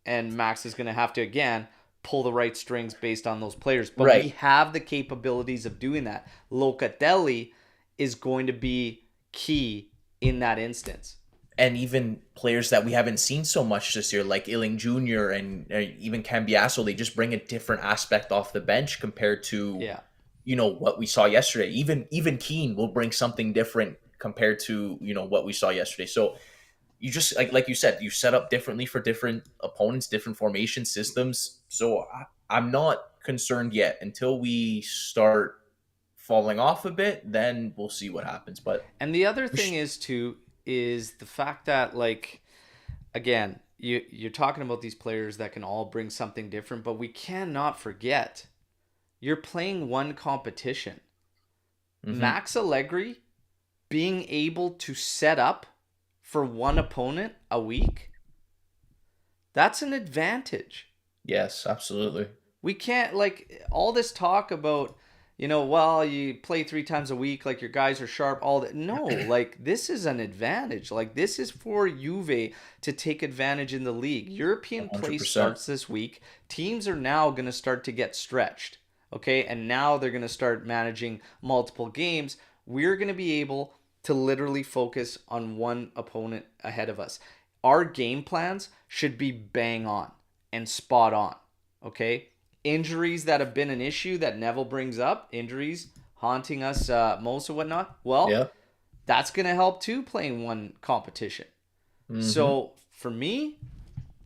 and Max is going to have to, again, pull the right strings based on those players. But we Right. have the capabilities of doing that. Locatelli is going to be key in that instance. And even players that we haven't seen so much this year, like Illing Jr. and even Cambiasso, they just bring a different aspect off the bench compared to, Yeah. what we saw yesterday. Even Keane will bring something different compared to, what we saw yesterday. So you just like you said, you set up differently for different opponents, different formation systems. So I'm not concerned yet until we start falling off a bit. Then we'll see what happens. But And the other we thing is too is the fact that, like, again, you're talking about these players that can all bring something different, but we cannot forget you're playing one competition. Mhm. Max Allegri being able to set up for one opponent a week, that's an advantage. Yes, absolutely. We can't, like, all this talk about, well, you play 3 times a week, like your guys are sharp, all that. No, like, this is an advantage. Like, this is for Juve to take advantage in the league. European play 100%. starts this week. Teams are now going to start to get stretched. Okay. And now they're going to start managing multiple games. We're going to be able to literally focus on one opponent ahead of us. Our game plans should be bang on and spot on. Okay. Injuries that have been an issue that Neville brings up, injuries haunting us most of whatnot. Well, Yeah. that's going to help too, playing one competition. Hmm. So for me,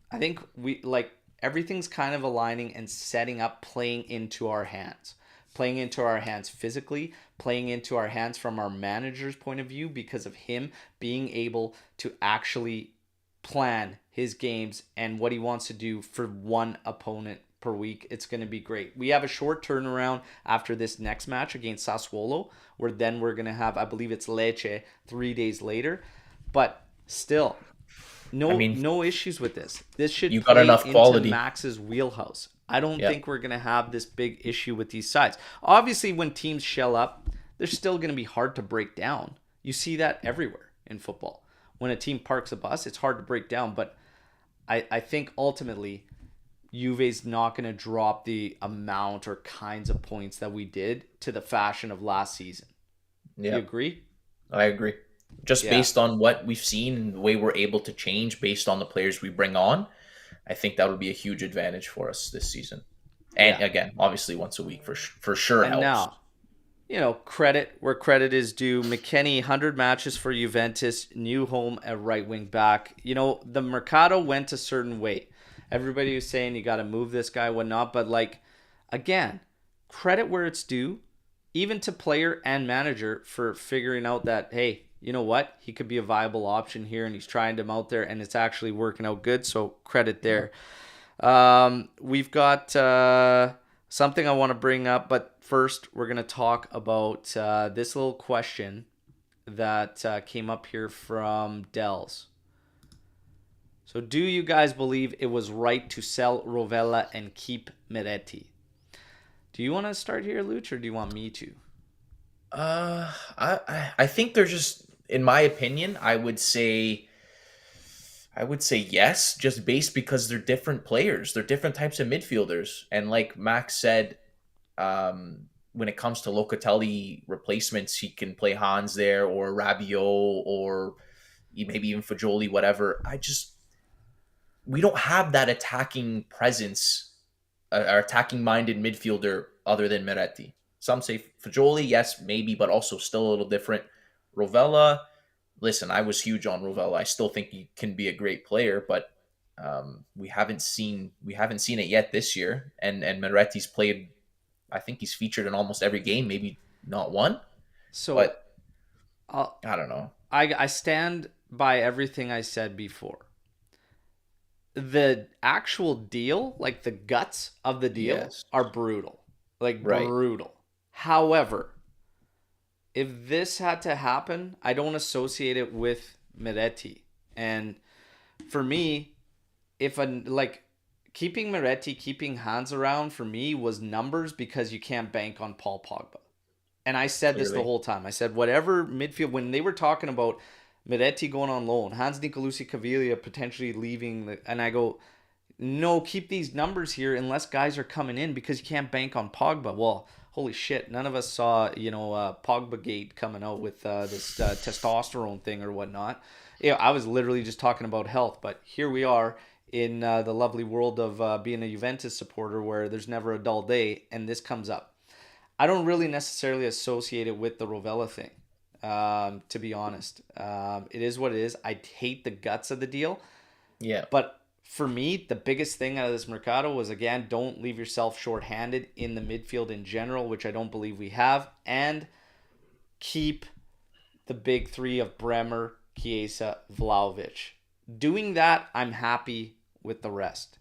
I think we like everything's kind of aligning and setting up, playing into our hands. Playing into our hands physically, playing into our hands from our manager's point of view because of him being able to actually plan his games and what he wants to do for one opponent per week. It's going to be great. We have a short turnaround after this next match against Sassuolo, where then we're going to have, I believe it's Lecce 3 days later. But still, I no mean, no issues with this. This should you got play enough into quality. Max's wheelhouse. I don't Yeah. think we're going to have this big issue with these sides. Obviously, when teams shell up, they're still going to be hard to break down. You see that everywhere in football. When a team parks a bus, it's hard to break down. But I think ultimately, Juve's not going to drop the amount or kinds of points that we did to the fashion of last season. You Yeah. agree? I agree. Just Yeah. based on what we've seen and the way we're able to change based on the players we bring on, I think that would be a huge advantage for us this season. And Yeah. again, obviously once a week for sure And helps. now, credit where credit is due. McKennie, 100 matches for Juventus, new home at right wing back. The Mercado went a certain way. Everybody was saying you got to move this guy, whatnot. But, like, again, credit where it's due, even to player and manager for figuring out that, hey, you know what? He could be a viable option here, and he's trying him out there, and it's actually working out good. So credit Yeah. there. We've got something I want to bring up, but first we're going to talk about this little question that came up here from Dells. So, do you guys believe it was right to sell Rovella and keep Meretti? Do you want to start here, Luch, or do you want me to? I think they're just, in my opinion, I would say yes, just based because they're different players. They're different types of midfielders. And like Max said, when it comes to Locatelli replacements, he can play Hans there or Rabiot or maybe even Fajoli, whatever. We don't have that attacking presence, or attacking minded midfielder other than Meretti. Some say Fajoli, yes, maybe, but also still a little different. Rovella, listen, I was huge on Rovella. I still think he can be a great player, but we haven't seen it yet this year. And Meretti's played. I think he's featured in almost every game, maybe not one, So, but I'll, I don't know. I stand by everything I said before. the actual deal, like the guts of the deal, Yes. are brutal. Like Right. brutal. However, if this had to happen, I don't associate it with Miretti. And for me, if a like keeping Miretti, keeping Hans around for me was numbers because you can't bank on Paul Pogba. And I said this the Clearly. whole time. I said whatever midfield when they were talking about Miretti going on loan, Hans Nicolucci Caviglia potentially leaving, and I go, no, keep these numbers here unless guys are coming in because you can't bank on Pogba. Well, holy shit, none of us saw Pogba Gate coming out with this testosterone thing or whatnot. Yeah, I was literally just talking about health, but here we are in the lovely world of being a Juventus supporter where there's never a dull day, and this comes up. I don't really necessarily associate it with the Rovella thing, to be honest. It is what it is. I hate the guts of the deal. Yeah. But for me, the biggest thing out of this Mercado was, again, don't leave yourself shorthanded in the midfield in general, which I don't believe we have. And keep the big three of Bremer, Chiesa, Vlahovic. Doing that, I'm happy with the rest.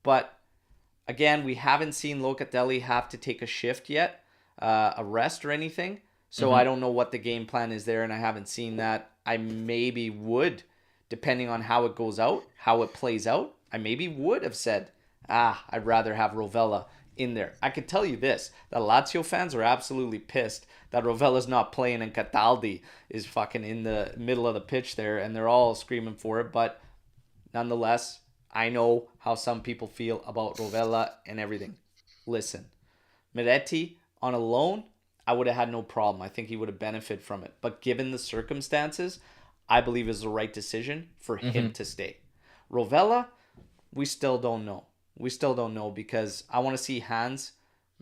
But again, we haven't seen Locatelli have to take a shift yet, a rest or anything. So I don't know what the game plan is there, and I haven't seen that. I maybe would, depending on how it goes out, how it plays out, I maybe would have said, I'd rather have Rovella in there. I could tell you this, the Lazio fans are absolutely pissed that Rovella's not playing and Cataldi is fucking in the middle of the pitch there, and they're all screaming for it. But nonetheless, I know how some people feel about Rovella and everything. Listen, Miretti on a loan, I would have had no problem. I think he would have benefited from it. But given the circumstances, I believe is the right decision for him to stay. Rovella, we still don't know. We still don't know because I want to see Hans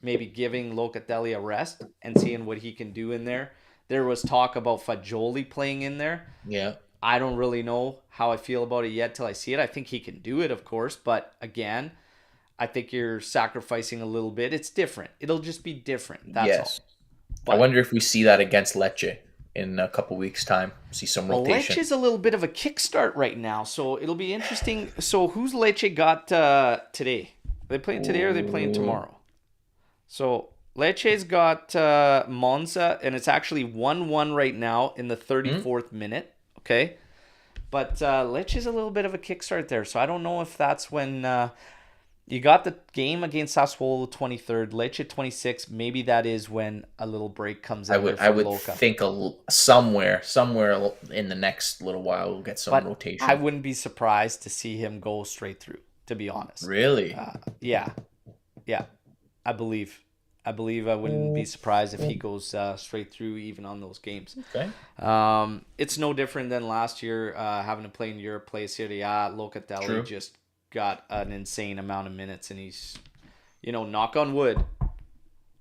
maybe giving Locatelli a rest and seeing what he can do in there. There was talk about Fagioli playing in there. Yeah. I don't really know how I feel about it yet till I see it. I think he can do it, of course, but again, I think you're sacrificing a little bit. It's different. It'll just be different. That's Yes. all. I But wonder if we see that against Lecce in a couple weeks' time. See some well, rotation. Lecce's a little bit of a kickstart right now, so it'll be interesting. So who's Lecce got today? Are they playing today or are they playing tomorrow? So Lecce's got Monza, and it's actually 1-1 right now in the 34th minute. Okay. But Lecce's a little bit of a kickstart there, so I don't know if that's when you got the game against Sassuolo 23rd, Lecce 26th. Maybe that is when a little break comes in there for I would Luca. think somewhere in the next little while we'll get some But rotation. I wouldn't be surprised to see him go straight through, to be honest. Really? Yeah. I believe I wouldn't be surprised if he goes straight through even on those games. Okay. It's no different than last year having to play in Europe, play Serie A. Locatelli True. just got an insane amount of minutes, and he's, knock on wood,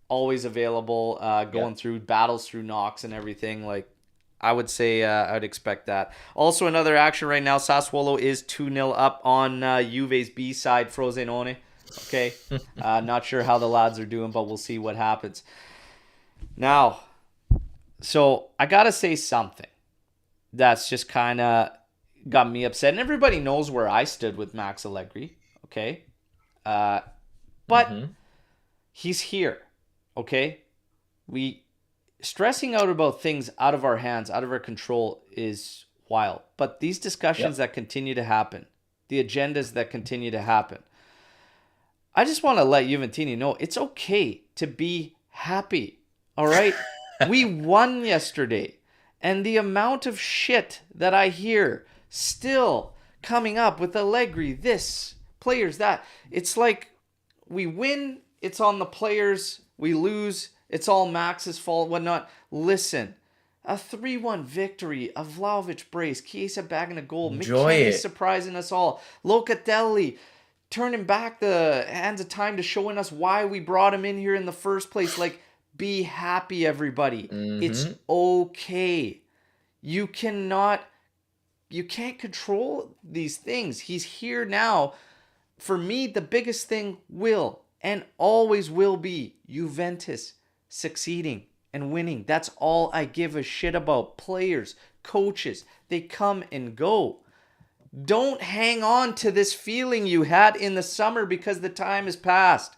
always available, going through battles through knocks and everything. Like, I would say I'd expect that. Also, another action right now, Sassuolo is 2-0 up on Juve's B side, Frosinone. Okay, not sure how the lads are doing, but we'll see what happens. Now, so I got to say something that's just kind of got me upset. And everybody knows where I stood with Max Allegri, okay? But he's here, okay? We stressing out about things out of our hands, out of our control is wild. But these discussions that continue to happen, the agendas that continue to happen, I just want to let Juventini know it's okay to be happy, all right? We won yesterday, and the amount of shit that I hear still coming up with Allegri, this, players, that. It's like we win, it's on the players. We lose, it's all Max's fault, whatnot. Listen, a 3-1 victory, a Vlahovic brace, Chiesa bagging a goal, McKennie surprising us all, Locatelli turning back the hands of time to showing us why we brought him in here in the first place. Like, be happy, everybody. It's okay. You can't control these things. He's here now. For me, the biggest thing will and always will be Juventus succeeding and winning. That's all I give a shit about. Players, coaches, they come and go. Don't hang on to this feeling you had in the summer because the time has passed.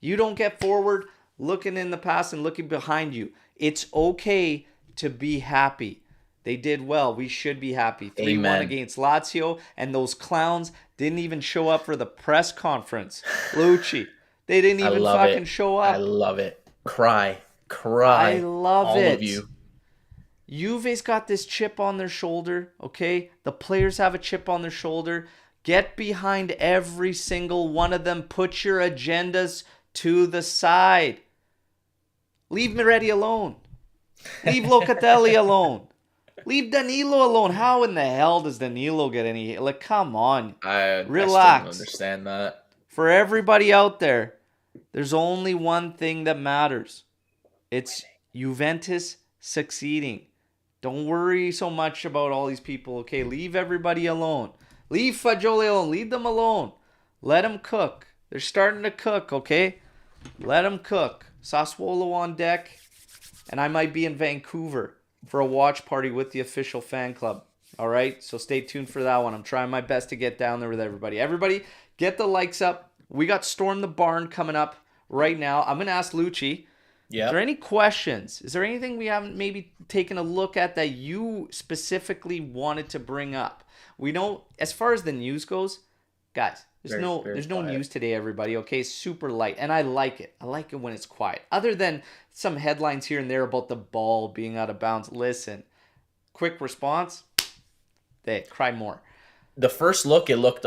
You don't get forward looking in the past and looking behind you. It's okay to be happy. They did well. We should be happy. 3-1 Amen. against Lazio, and those clowns didn't even show up for the press conference. Lucci, they didn't I even love fucking it. show I up. love it. Cry. I Cry. love All of it. you. Juve's got this chip on their shoulder, okay? The players have a chip on their shoulder. Get behind every single one of them. Put your agendas to the side. Leave Miretti alone. Leave Locatelli alone. Leave Danilo alone. How in the hell does Danilo get any... Like, come on. I still don't Relax. understand that. For everybody out there, there's only one thing that matters. It's Juventus succeeding. Don't worry so much about all these people, okay? Leave everybody alone. Leave Fagioli alone. Leave them alone. Let them cook. They're starting to cook, okay? Let them cook. Sassuolo on deck. And I might be in Vancouver for a watch party with the official fan club. All right? So stay tuned for that one. I'm trying my best to get down there with everybody. Everybody, get the likes up. We got Storm the Barn coming up right now. I'm going to ask Lucci. Yeah. Is there any questions? Is there anything we haven't maybe taken a look at that you specifically wanted to bring up? We know as far as the news goes, guys, there's no quiet. news today, everybody. Okay, super light, and I like it. I like it when it's quiet. Other than some headlines here and there about the ball being out of bounds. Listen, quick response. They cry more. The first look, it looked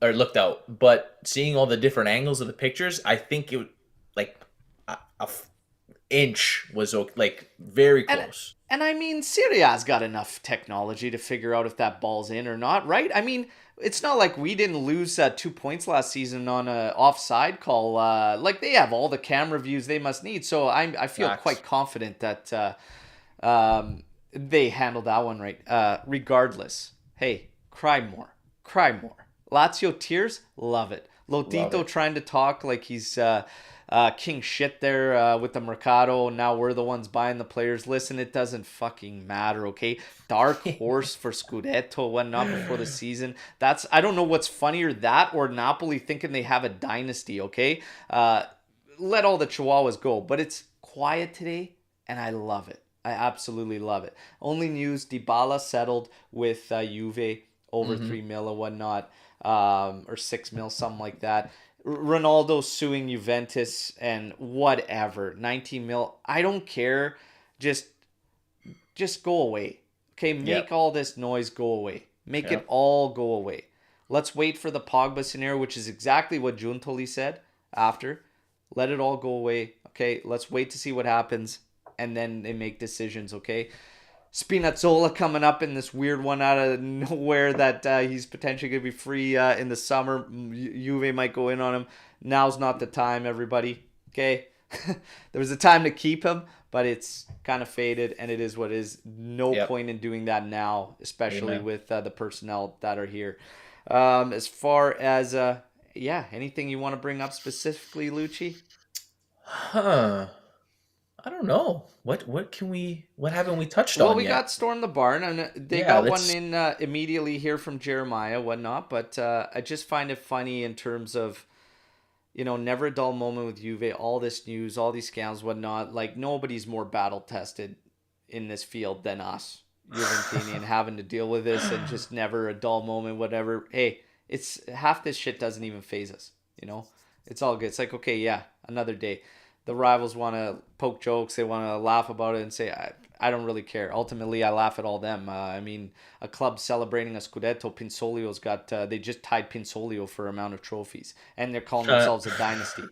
looked out, but seeing all the different angles of the pictures, I think it like a inch was like very close. And I mean, Serie A's got enough technology to figure out if that ball's in or not, right? I mean, it's not like we didn't lose 2 points last season on a offside call. Like they have all the camera views they must need. So I feel Facts. quite confident that they handled that one right. Regardless, hey, cry more. Cry more. Lazio tears, love it. Lotito trying to talk like he's king shit there with the Mercado. Now we're the ones buying the players. Listen, it doesn't fucking matter, okay? Dark horse for Scudetto, whatnot before the season. I don't know what's funnier, that or Napoli thinking they have a dynasty, okay? Let all the chihuahuas go. But it's quiet today, and I love it. I absolutely love it. Only news, Dybala settled with Juve over 3 mil or whatnot, or 6 mil, something like that. Ronaldo suing Juventus and whatever, 19 mil. I don't care. Just go away. Okay, make all this noise go away. Make it all go away. Let's wait for the Pogba scenario, which is exactly what Giuntoli said after. Let it all go away. Okay, let's wait to see what happens, and then they make decisions, okay? Spinazzola coming up in this weird one out of nowhere that he's potentially going to be free in the summer. Juve might go in on him. Now's not the time, everybody. Okay? There was a time to keep him, but it's kind of faded, and it is what it is. No point in doing that now, especially with the personnel that are here. As far as, anything you want to bring up specifically, Lucci? I don't know. What haven't we touched Well, on we yet? got Storm the Barn, and they got one in immediately here from Jeremiah, whatnot. But I just find it funny in terms of, never a dull moment with Juve. All this news, all these scams, whatnot. Like nobody's more battle tested in this field than us, Juventini, and having to deal with this and just never a dull moment, whatever. Hey, it's half this shit doesn't even phase us. It's all good. It's like, okay, yeah, another day. The rivals want to poke jokes. They want to laugh about it and say, I don't really care. Ultimately, I laugh at all them. I mean, a club celebrating a Scudetto, Pinsolio's got, they just tied Pinsolio for amount of trophies. And they're calling themselves a dynasty.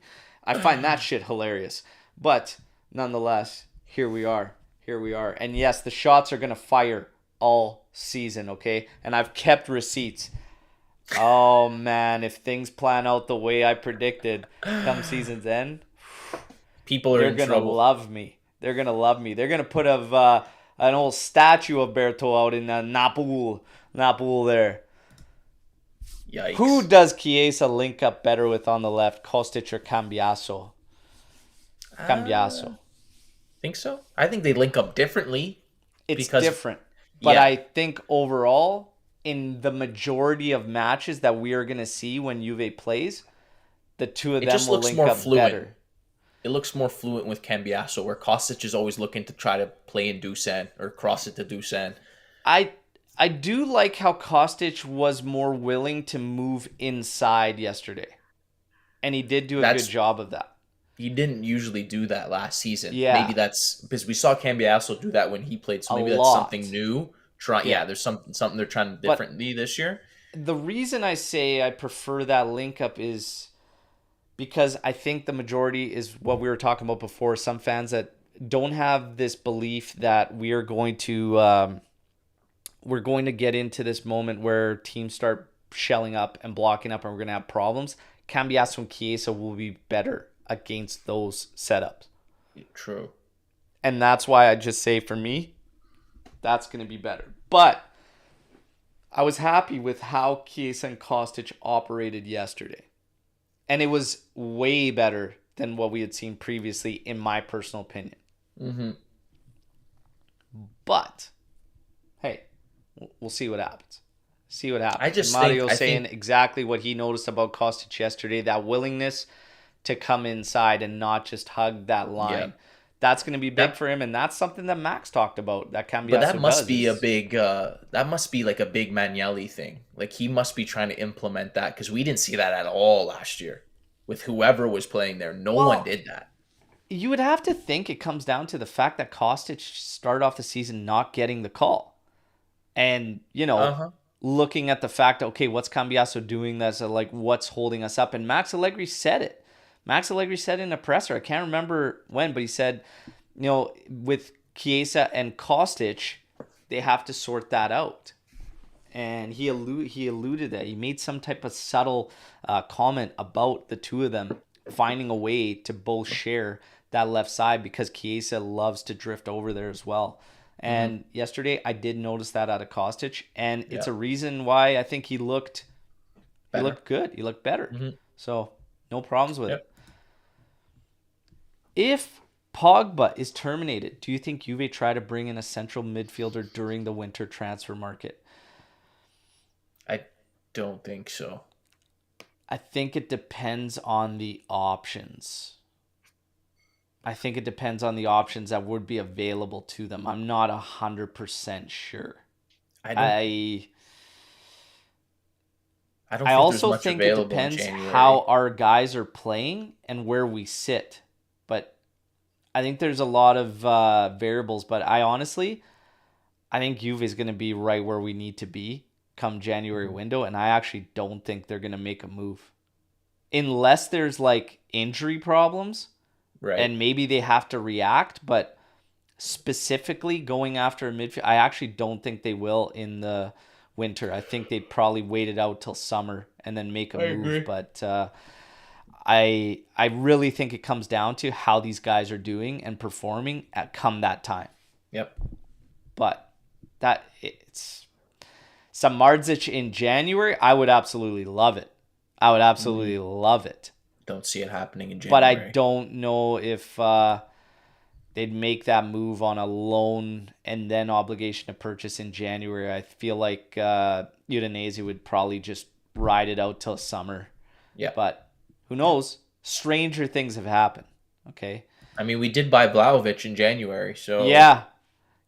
I find that shit hilarious. But nonetheless, here we are. Here we are. And yes, the shots are going to fire all season, okay? And I've kept receipts. Oh, man, if things plan out the way I predicted come season's end, people are in trouble. They're gonna love me. They're gonna love me. They're gonna put an old statue of Alberto out in Napoli there. Yikes. Who does Chiesa link up better with on the left, Kostic or Cambiaso? Think so? I think they link up differently. It's different. But I think overall, in the majority of matches that we are going to see when Juve plays, the two of It them just will looks link more up fluent. better. It looks more fluent with Cambiasso, where Kostic is always looking to try to play in Dusan or cross it to Dusan. I I do like how Kostic was more willing to move inside yesterday, and he did do a good That's job of that. He didn't usually do that last season. Maybe Yeah, that's because we saw Cambiasso do that when he played, so a maybe that's something lot. new. Try, Yeah, yeah, there's something they're trying but differently this year. the reason I say I prefer that link up is because I think the majority is what we were talking about before. Some fans that don't have this belief that we're going to get into this moment where teams start shelling up and blocking up, and we're going to have problems. Cambiasso and Chiesa will be better against those setups, True. and that's why I just say for me, that's going to be better. But I was happy with how Chiesa and Kostic operated yesterday. And it was way better than what we had seen previously, in my personal opinion. Mm-hmm. But, hey, we'll see what happens. See what I happens. And just think Mario I saying think exactly what he noticed about Kostic yesterday, that willingness to come inside and not just hug that yeah, line. That's going to be big that for him, and that's something that Max talked about, that but that Cambiaso must does. be a Is big that must be like a big Magnelli thing. Like he must be trying to implement that because we didn't see that at all last year with whoever was playing there. No one well, did that. you would have to think it comes down to the fact that Kostic started off the season not getting the call. And, Uh huh. looking at the fact, okay, what's Cambiaso doing that's like what's holding us up? And Max Allegri said it. Max Allegri said in a presser, I can't remember when, but he said, with Chiesa and Kostic, they have to sort that out. And he alluded that he made some type of subtle comment about the two of them finding a way to both share that left side, because Chiesa loves to drift over there as well. Mm-hmm. And yesterday I did notice that out of Kostic, and it's Yeah. a reason why I think he Better. looked good. He looked better. Mm-hmm. So no problems with it. Yep. If Pogba is terminated, do you think Juve try to bring in a central midfielder during the winter transfer market? I don't think so. I think it depends on the options. I think it depends on the options that would be available to them. I'm not 100% sure. I don't. I I don't I think there's also much think it available in depends how January. our guys are playing and where we sit. But I think there's a lot of variables. But I think Juve is going to be right where we need to be come January Mhm. window, and I actually don't think they're going to make a move unless there's like injury problems Right. and maybe they have to react. But specifically going after a midfield, I actually don't think they will in the winter. I think they'd probably wait it out till summer and then make a I move. agree. But I really think it comes down to how these guys are doing and performing at come that time. Yep. But it's Samardzic in January. I would absolutely love it. I would absolutely Mm, love it. don't see it happening in But I January. don't know if they'd make that move on a loan and then obligation to purchase in January. I feel like Udinese would probably just ride it out till summer. Yep. But who knows? Stranger things have happened. Okay. I mean, we did buy Vlahovic in January, so Yeah.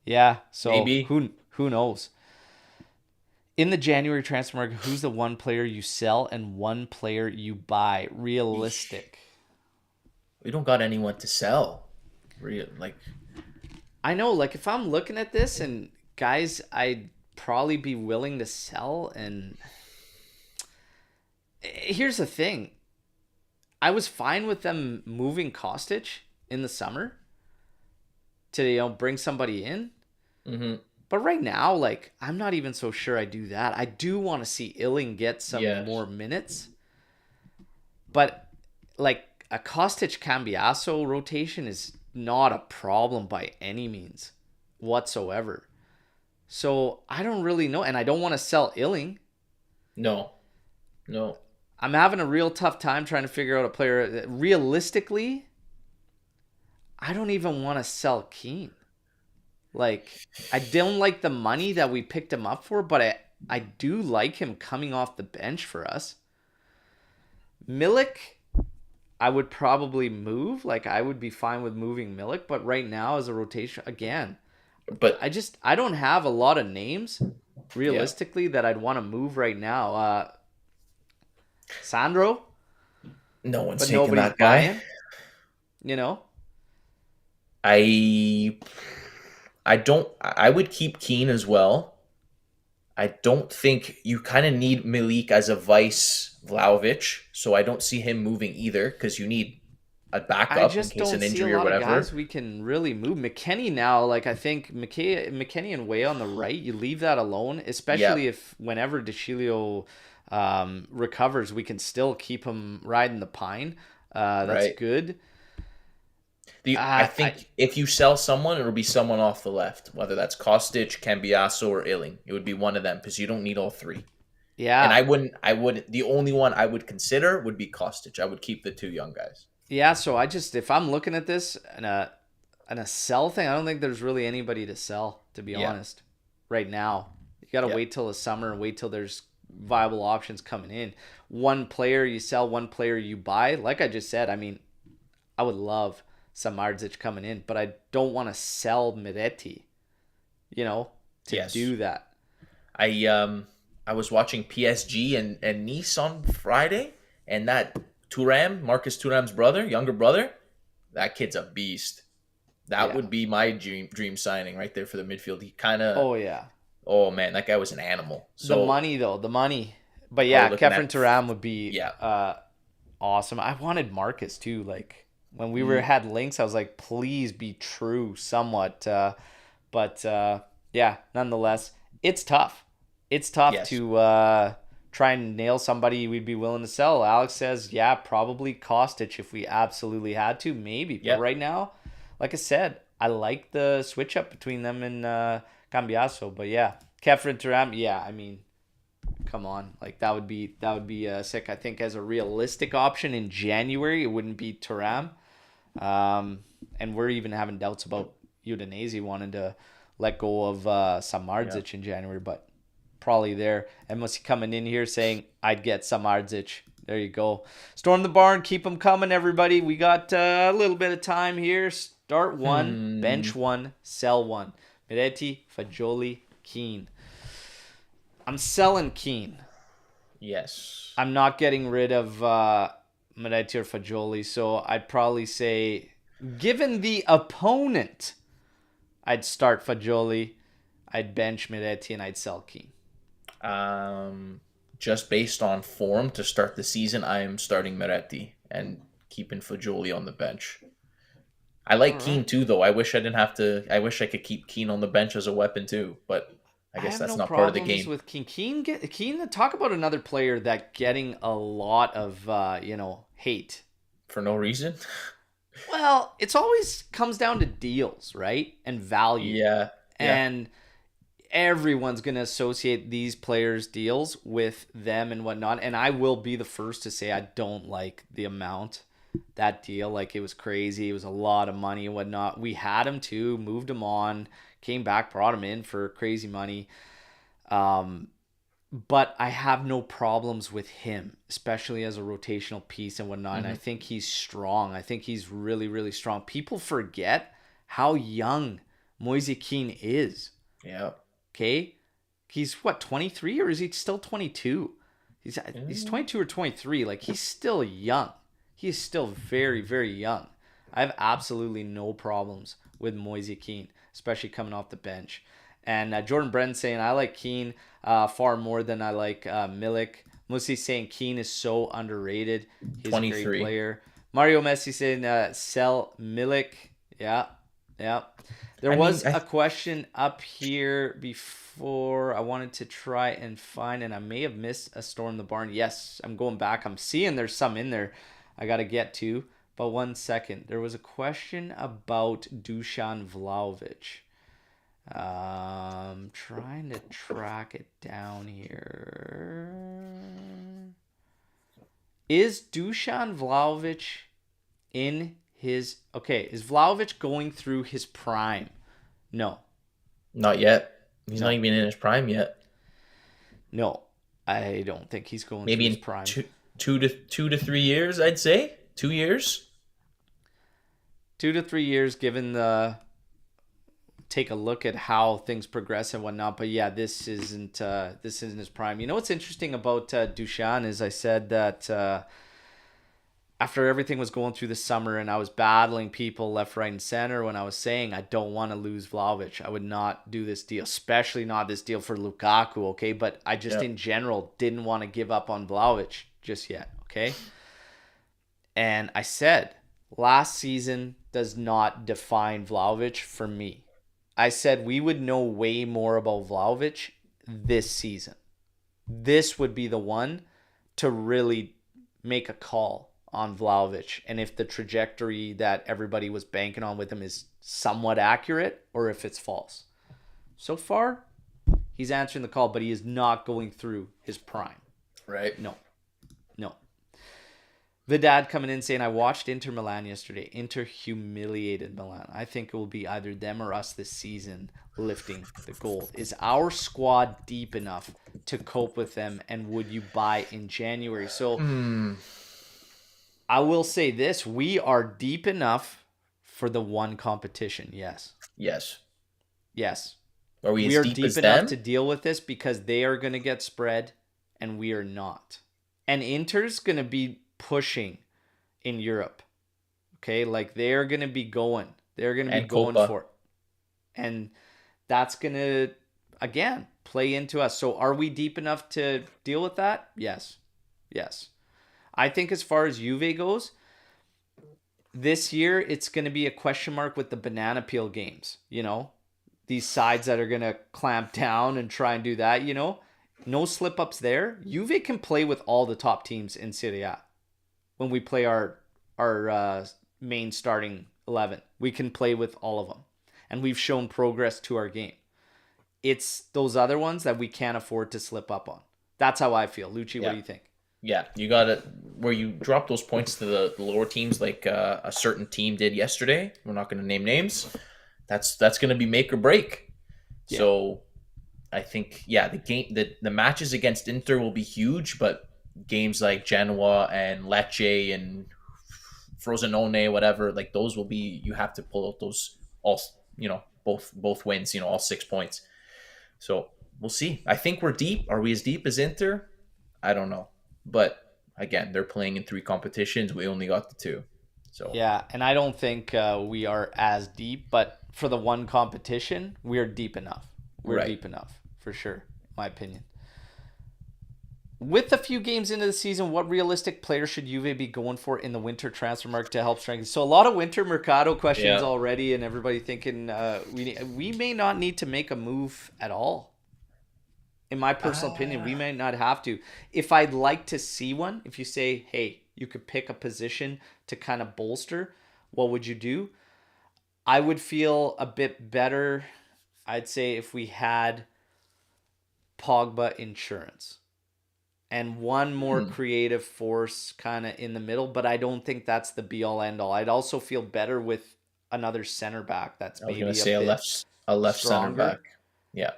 Yeah. So maybe. who knows? In the January transfer market, who's the one player you sell and one player you buy? Eesh. Realistic. We don't got anyone to sell. Real like I know, like if I'm looking at this and guys, I'd probably be willing to sell. And here's the thing, I was fine with them moving Kostic in the summer to bring somebody in. hmm But right now, like I'm not even so sure I do that. I do want to see Illing get some yes. more minutes, but like a Kostic Cambiaso rotation is not a problem by any means whatsoever. So I don't really know, and I don't want to sell Illing. No. No. I'm having a real tough time trying to figure out a player. Realistically, I don't even want to sell Keane. Like, I don't like the money that we picked him up for, but I do like him coming off the bench for us. Milik, I would probably move. Like, I would be fine with moving Milik, but right now as a rotation, again, But I don't have a lot of names yeah, realistically that I'd want to move right now. Sandro, no one's but taking nobody's that guy. buying, you know? I I don't. I would keep Keane as well. I don't think you kind of need Milik as a vice Vlahovic, so I don't see him moving either because you need a I backup in just case don't an see a injury or lot of guys whatever. we can really move. McKennie now, like I think McKennie and Way on the right, you leave that alone, Yeah, especially if whenever DeCilio recovers, we can still keep him riding the pine. That's right. good. I I think if you sell someone, it'll be someone off the left, whether that's Kostic, Cambiaso, or Illing. It would be one of them because you don't need all three. And yeah, I wouldn't. The only one I would consider would be Kostic. I would keep the two young guys. yeah. So I just if I'm looking at this and a sell thing, I don't think there's really anybody to sell, to be Yeah, honest. Right now, you got to yeah, wait till the summer and wait till there's viable options coming in. One player you sell, one player you buy. Like I just said, I mean, I would love some Mardzic coming in, but I don't want to sell Miretti, to yes. do that. I was watching PSG and Nice on Friday, and that Turam, Marcus Turam's brother, younger brother, that kid's a beast. That Yeah. would be my dream signing right there for the midfield. He kind of, Oh yeah. oh man, that guy was an animal. The So money though, the money. But we're yeah, looking Kefren at, Turam would be yeah, awesome. I wanted Marcus too. Like when we were mm, had links, I was like, please be true somewhat. But yeah, nonetheless, it's tough. It's tough yes, to try and nail somebody we'd be willing to sell. Alex says, yeah, probably Kostic if we absolutely had to, maybe. But yeah, right now, like I said, I like the switch up between them and Cambiaso. But yeah, Kefren Turam, yeah, I mean, come on, like that would be sick. I think as a realistic option in January, it wouldn't be Turam. And we're even having doubts about Udinese wanting to let go of yeah. Samardzic in January, but probably there. And Musi coming in here saying, I'd get Samardzic. There you go. Storm the barn. Keep them coming, everybody. We got a little bit of time here. Start one, Hmm. bench one, sell one. Miretti, Fagioli, Keane. I'm selling Keane. Yes. I'm not getting rid of Miretti or Fagioli, so I'd probably say, given the opponent, I'd start Fagioli, I'd bench Miretti, and I'd sell Keane. Um, just based on form to start the season, I am starting Meretti and keeping Fajoli on the bench. I All like Keane right. too, though. I wish I didn't have to. I wish I could keep Keane on the bench as a weapon too, but I I guess have that's no not part of the problems game with Keane. Keane. Talk about another player that getting a lot of hate. for no reason. Well, it's always comes down to deals, right? And value. Yeah, yeah, And everyone's going to associate these players' deals with them and whatnot. And I will be the first to say I don't like the amount that deal. Like it was crazy. It was a lot of money and whatnot. We had him too, moved him on, came back, brought him in for crazy money. Um, but I have no problems with him, especially as a rotational piece and whatnot. And I hmm, think he's strong. I think he's really, really strong. People forget how young Moise Keane is. yeah. Okay, he's what 23 or is he still 22? He's Mm, 22 or 23. Like he's still young. He is still very very young. I have absolutely no problems with Moise Keane, especially coming off the bench. And Jordan Brennan saying I like Keane far more than I like Milik. Musi saying Keane is so underrated. He's a great 23. player. Mario Messi saying sell Milik. Yeah, yeah. There I mean, was a question up here before I wanted to try and find, and I may have missed a Storm the Barn. Yes, I'm going back. I'm seeing there's some in there I got to get to. But one second. There was a question about Dusan Vlahovic. Trying to track it down here. Is Dusan Vlahovic in his... Okay, is Vlahovic going through his prime? No. not yet. He's not No. even in his prime yet. No, I don't think he's going through Maybe his in prime. 2 to 3 years, I'd say 2 years. 2 to 3 years, given the take a look at how things progress and whatnot. But yeah, this isn't his prime. You know what's interesting about Dushan is I said that after everything was going through the summer and I was battling people left, right, and center when I was saying I don't want to lose Vlahovic. I would not do this deal, especially not this deal for Lukaku, okay? But I just Yeah. in general didn't want to give up on Vlahovic just yet, okay? And I said last season does not define Vlahovic for me. I said we would know way more about Vlahovic this season. This would be the one to really make a call on Vlahovic and if the trajectory that everybody was banking on with him is somewhat accurate or if it's false. So far, he's answering the call, but he is not going through his prime. Right. No, no. Vidad coming in saying, I watched Inter Milan yesterday. Inter humiliated Milan. I think it will be either them or us this season lifting the gold. Is our squad deep enough to cope with them? And would you buy in January? So I will say this. We are deep enough for the one competition. Yes. Yes. Yes. Are we We as are deep deep as enough them? to deal with this because they are going to get spread and we are not. And Inter's going to be pushing in Europe. Okay? Like they're going to be going. They're going to be And going Copa. for it. And that's going to, again, play into us. So are we deep enough to deal with that? Yes. Yes. I think as far as Juve goes, this year it's going to be a question mark with the banana peel games, you know? These sides that are going to clamp down and try and do that, you know? No slip ups there. Juve can play with all the top teams in Serie A. When we play our main starting 11, we can play with all of them. And we've shown progress to our game. It's those other ones that we can't afford to slip up on. That's how I feel. Lucci, what Yeah. do you think? Yeah, you got it. Where you drop those points to the lower teams, like a certain team did yesterday. We're not going to name names. That's going to be make or break. Yeah. So, I think the matches against Inter will be huge, but games like Genoa and Lecce and Frosinone, whatever, like those will be. You have to pull out those all. Both wins. All 6 points. So we'll see. I think we're deep. Are we as deep as Inter? I don't know. But again, they're playing in 3 competitions. We only got the 2. So Yeah, and I don't think we are as deep, but for the one competition, we're deep enough. We're right. deep enough, for sure, in my opinion. With a few games into the season, what realistic player should Juve be going for in the winter transfer market to help strengthen? So a lot of winter mercado questions Yeah. already, and everybody thinking we may not need to make a move at all. In my personal opinion, we may not have to. If I'd like to see one, if you say, hey, you could pick a position to kind of bolster, what would you do? I would feel a bit better, I'd say, if we had Pogba insurance and one more creative force kind of in the middle, but I don't think that's the be all end all. I'd also feel better with another center back that's I was maybe gonna a say bit a left center stronger. back. Yeah.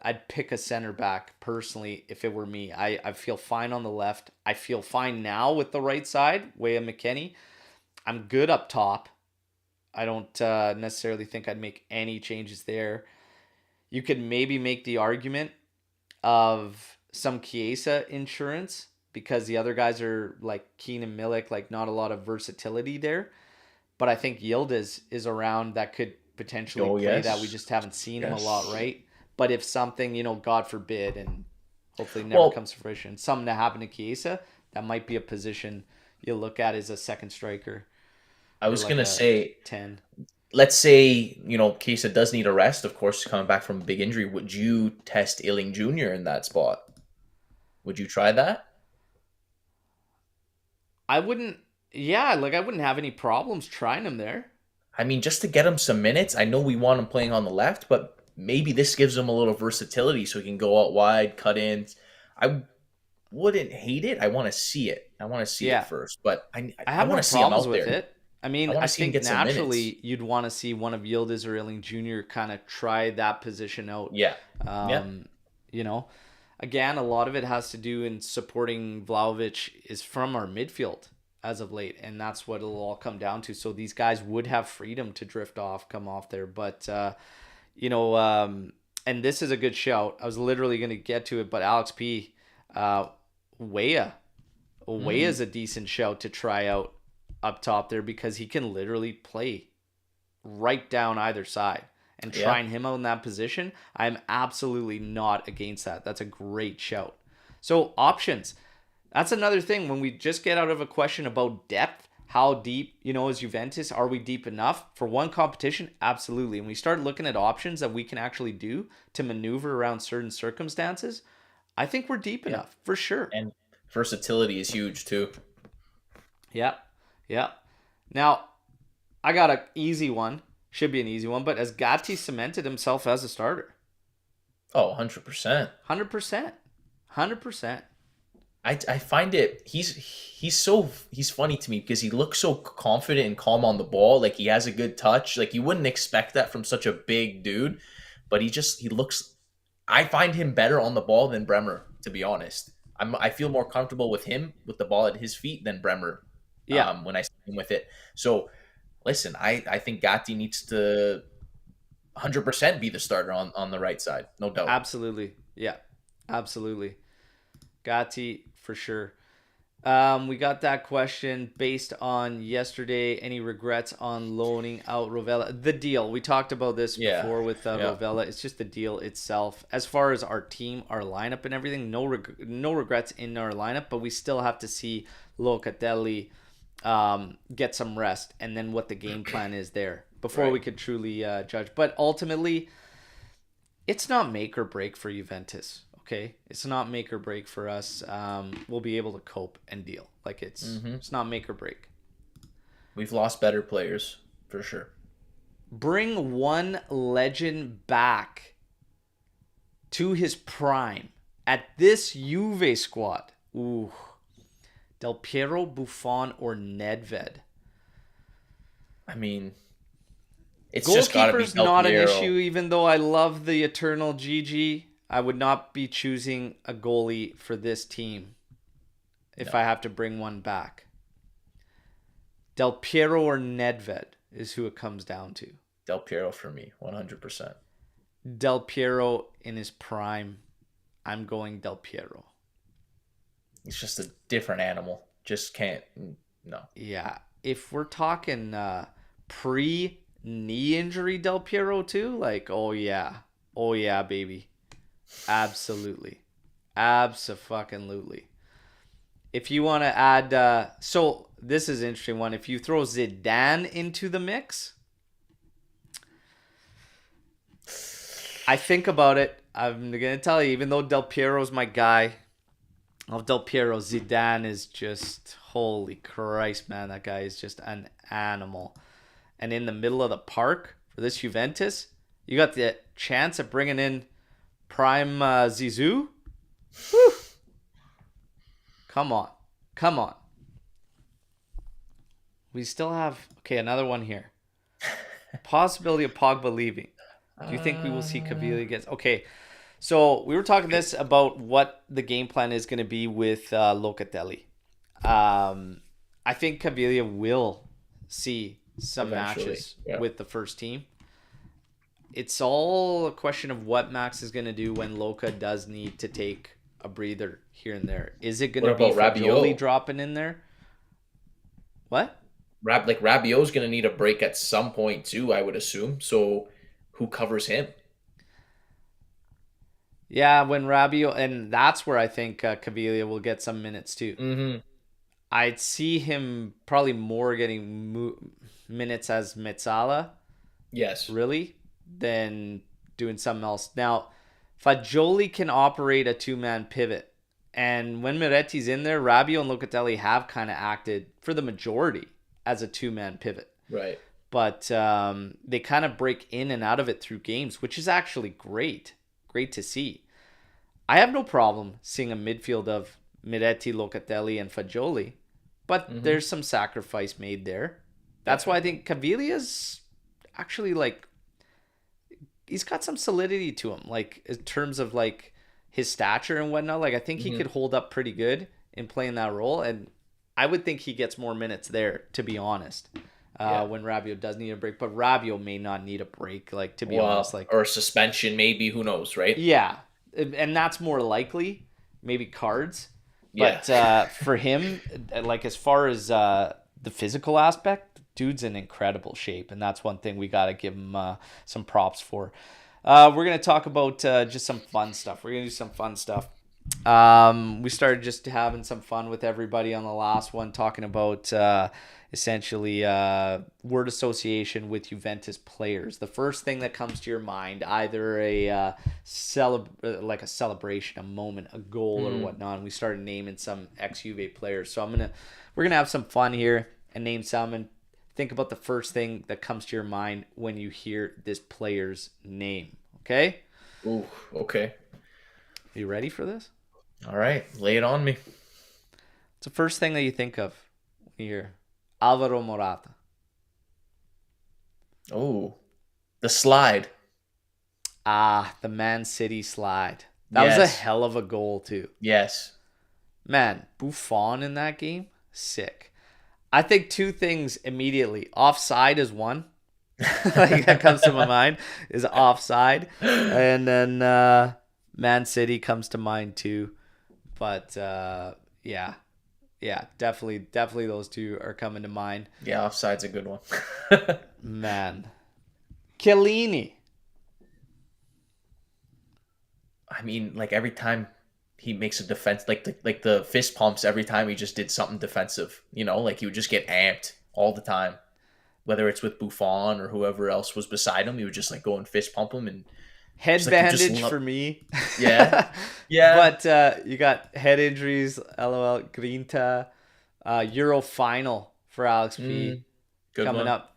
I'd pick a center back personally if it were me. I feel fine on the left. I feel fine now with the right side, Wea McKennie. I'm good up top. I don't necessarily think I'd make any changes there. You could maybe make the argument of some Chiesa insurance because the other guys are like Keane and Milik, like not a lot of versatility there. But I think Yildiz is around that could potentially play that. We Yes. just haven't seen him a lot, Yes. right? But if something, God forbid, and hopefully never Well, comes to fruition, something to happen to Chiesa, that might be a position you look at as a second striker I or was like gonna a say, 10. let's say, Kesa does need a rest, of course, coming back from a big injury. Would you test Illing Jr. in that spot? Would you try that? I wouldn't, yeah, like I wouldn't have any problems trying him there. I mean, just to get him some minutes. I know we want him playing on the left, but maybe this gives him a little versatility so he can go out wide, cut in. I wouldn't hate it. I want to see it. I want to see it Yeah, first, but I I have want no to see him problems out with there. it. I I mean, want I to see him think get some minutes. naturally you'd want to see one of Yildiz or Illing Jr. kind of try that position out. Yeah. Yeah. Um, you know, again, a lot of it has to do in supporting Vlahovic is from our midfield as of late, and that's what it'll all come down to. So these guys would have freedom to drift off, come off there, but you know, and this is a good shout. I was literally going to get to it, but Alex P, Weah is a decent shout to try out up top there because he can literally play right down either side. And trying him out in that position, I'm absolutely not against that. That's a great shout. So options. That's another thing. When we just get out of a question about depth, how deep, you know, is Juventus? Are we deep enough? For one competition, absolutely. And we start looking at options that we can actually do to maneuver around certain circumstances, I think we're deep enough, for sure. And versatility is huge too. Yeah. Now, I got an easy one. Should be an easy one, but has Gatti cemented himself as a starter? Oh, 100%. 100%. I find it he's funny to me because he looks so confident and calm on the ball. Like he has a good touch. Like you wouldn't expect that from such a big dude, but he looks. I find him better on the ball than Bremer, to be honest. I feel more comfortable with him with the ball at his feet than Bremer. Yeah. When I see him with it. So listen, I think Gatti needs to 100% be the starter on the right side, no doubt. Absolutely. Yeah. Absolutely. Gatti for sure. We got that question based on yesterday. Any regrets on loaning out Rovella? The deal. We talked about this before with Rovella. It's just the deal itself. As far as our team, our lineup and everything, no regrets in our lineup, but we still have to see Locatelli get some rest and then what the game plan is there before we could truly judge. But ultimately, it's not make or break for Juventus. Okay, it's not make or break for us. We'll be able to cope and deal. Like it's not make or break. We've lost better players for sure. Bring one legend back to his prime at this Juve squad. Ooh, Del Piero, Buffon, or Nedved. I mean, it's just got to be Del not Piero. An issue. Even though I love the eternal Gigi, I would not be choosing a goalie for this team if I have to bring one back. Del Piero or Nedved is who it comes down to. Del Piero for me, 100%. Del Piero in his prime. I'm going Del Piero. He's just a different animal. Just can't. No. Yeah. If we're talking pre-knee injury Del Piero too, like, oh yeah, baby. Absolutely. Abso-fucking-lutely. If you want to add... so, this is an interesting one. If you throw Zidane into the mix, I think about it. I'm going to tell you, even though Del Piero's my guy, I love Del Piero, Zidane is just... Holy Christ, man. That guy is just an animal. And in the middle of the park for this Juventus, you got the chance of bringing in Prime Zizou? Whew. Come on. We still have... Okay, another one here. Possibility of Pogba leaving. Do you think we will see Cavilla against... Okay, so we were talking this about what the game plan is going to be with Locatelli. I think Cavilla will see some Eventually, matches with the first team. It's all a question of what Max is going to do when Loca does need to take a breather here and there. Is it going to be Fagioli dropping in there? What? Rabiot's going to need a break at some point too, I would assume. So who covers him? Yeah, when Rabiot, and that's where I think Cavilla will get some minutes too. Mm-hmm. I'd see him probably more getting minutes as Mezzala. Yes. Really? Than doing something else. Now, Fagioli can operate a two-man pivot. And when Miretti's in there, Rabiot and Locatelli have kind of acted, for the majority, as a two-man pivot. Right. But they kind of break in and out of it through games, which is actually great. Great to see. I have no problem seeing a midfield of Miretti, Locatelli, and Fagioli. But there's some sacrifice made there. That's why I think Cavilla's actually, like, he's got some solidity to him. Like, in terms of, like, his stature and whatnot. Like I think he Mhm. could hold up pretty good in playing that role, and I would think he gets more minutes there, to be honest. Yeah. When Rabiot does need a break, but Rabiot may not need a break. Like to be honest, Well, like or suspension, maybe. Who knows, right? yeah, and that's more likely. Maybe cards, Yeah. but for him, like as far as the physical aspect, dude's in incredible shape, and that's one thing we got to give him some props for. We're gonna talk about just some fun stuff. We're gonna do some fun stuff. We started just having some fun with everybody on the last one, talking about essentially word association with Juventus players. The first thing that comes to your mind, either a like a celebration, a moment, a goal, or whatnot. And we started naming some ex-Juve players. So we're gonna have some fun here and name some and think about the first thing that comes to your mind when you hear this player's name. Okay? Ooh, okay. You ready for this? All right, lay it on me. It's the first thing that you think of when you hear Alvaro Morata. Oh, the slide. Ah, the Man City slide. That was a Yes. hell of a goal, too. Yes. Man, Buffon in that game, sick. I think two things immediately. Offside is one. Like that comes to my mind is offside. And then Man City comes to mind, too. But yeah, definitely those two are coming to mind. Yeah, offside's a good one. Man, Chiellini. I mean, like every time he makes a defense, like the fist pumps every time he just did something defensive. You know, like he would just get amped all the time. Whether it's with Buffon or whoever else was beside him, he would just like go and fist pump him and Head just, like, you just bandage love- for me. Yeah. Yeah. But you got head injuries, LOL, Grinta, Euro final for Alex P Good coming one. up.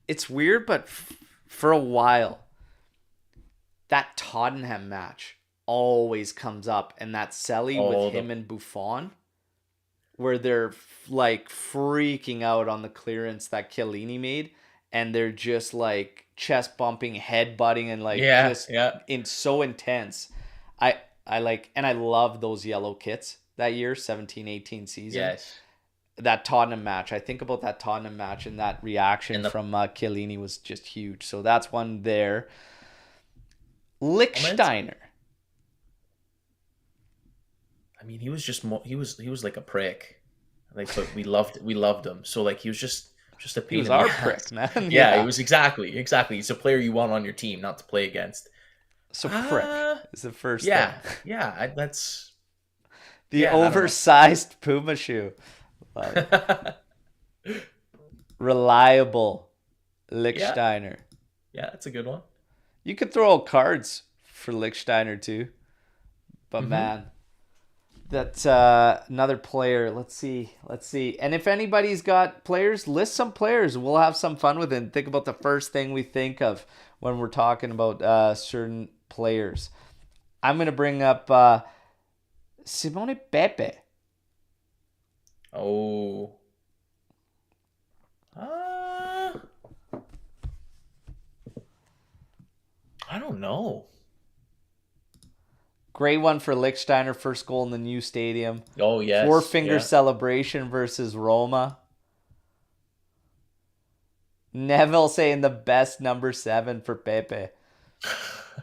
It's weird, but for a while, that Tottenham match always comes up, and that Selly with him and Buffon, where they're like freaking out on the clearance that Chiellini made, and they're just like chest bumping, head butting, and like so intense. I like, and I love those yellow kits that year, 17-18 season. Yes. That Tottenham match. I think about that Tottenham match, and that reaction from Chiellini was just huge. So that's one there. Lichtsteiner. I mean, he was just he was like a prick. Like, but we loved him. So like he was just a pain. He was in the our ass. prick, man. Yeah, he was exactly. He's a player you want on your team, not to play against. So prick is the first thing. Yeah, that's the oversized Puma shoe. Reliable Lichtsteiner. Yeah, that's a good one. You could throw out cards for Lichtsteiner too. But man, that's another player. Let's see. And if anybody's got players, list some players. We'll have some fun with it and think about the first thing we think of when we're talking about certain players. I'm going to bring up Simone Pepe. Oh. I don't know. Great one for Lichtsteiner, first goal in the new stadium. Oh, yes. Four-finger celebration versus Roma. Neville saying the best number 7 for Pepe.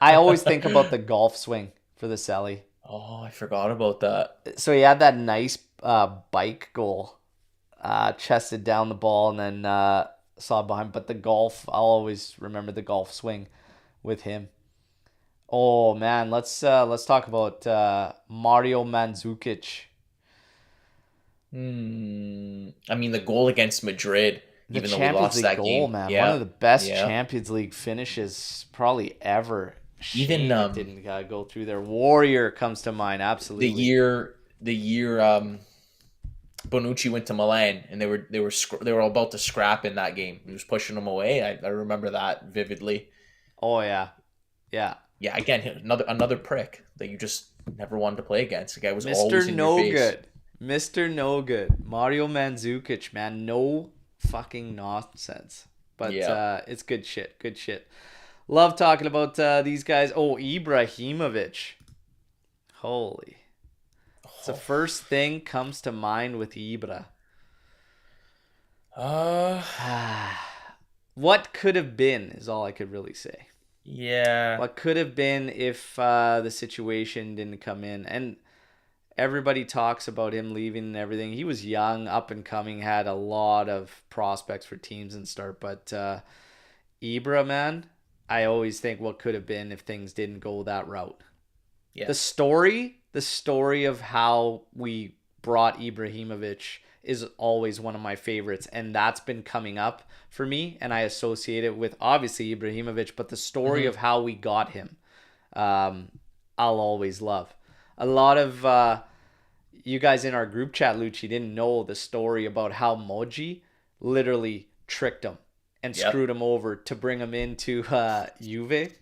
I always think about the golf swing for the Selly. Oh, I forgot about that. So he had that nice bike goal. Chested down the ball and then saw it behind. But the golf, I'll always remember the golf swing with him. Oh man, let's talk about Mario Mandzukic. I mean, the goal against Madrid, even though we lost that goal, game, man, one of the best Champions League finishes probably ever. Even didn't go through there. Warrior comes to mind, absolutely. The year Bonucci went to Milan and they were about to scrap in that game. He was pushing them away. I remember that vividly. Oh yeah. Yeah, again, another prick that you just never wanted to play against. The guy was Mr. always in your face. Good. Mr. No Good. Mario Mandzukic, man. No fucking nonsense. But it's good shit. Good shit. Love talking about these guys. Oh, Ibrahimovic. Holy. It's the Oh. first thing comes to mind with Ibra. Uh, What could have been is all I could really say. yeah. What could have been if the situation didn't come in. And everybody talks about him leaving and everything. He was young, up and coming, had a lot of prospects for teams and start. But Ibra, man, I always think what could have been if things didn't go that route. Yeah. The story of how we brought Ibrahimovic is always one of my favorites, and that's been coming up for me, and I associate it with obviously Ibrahimovic, but the story of how we got him, I'll always love. A lot of you guys in our group chat, Lucci, didn't know the story about how Moji literally tricked him and Yep. screwed him over to bring him into Juve.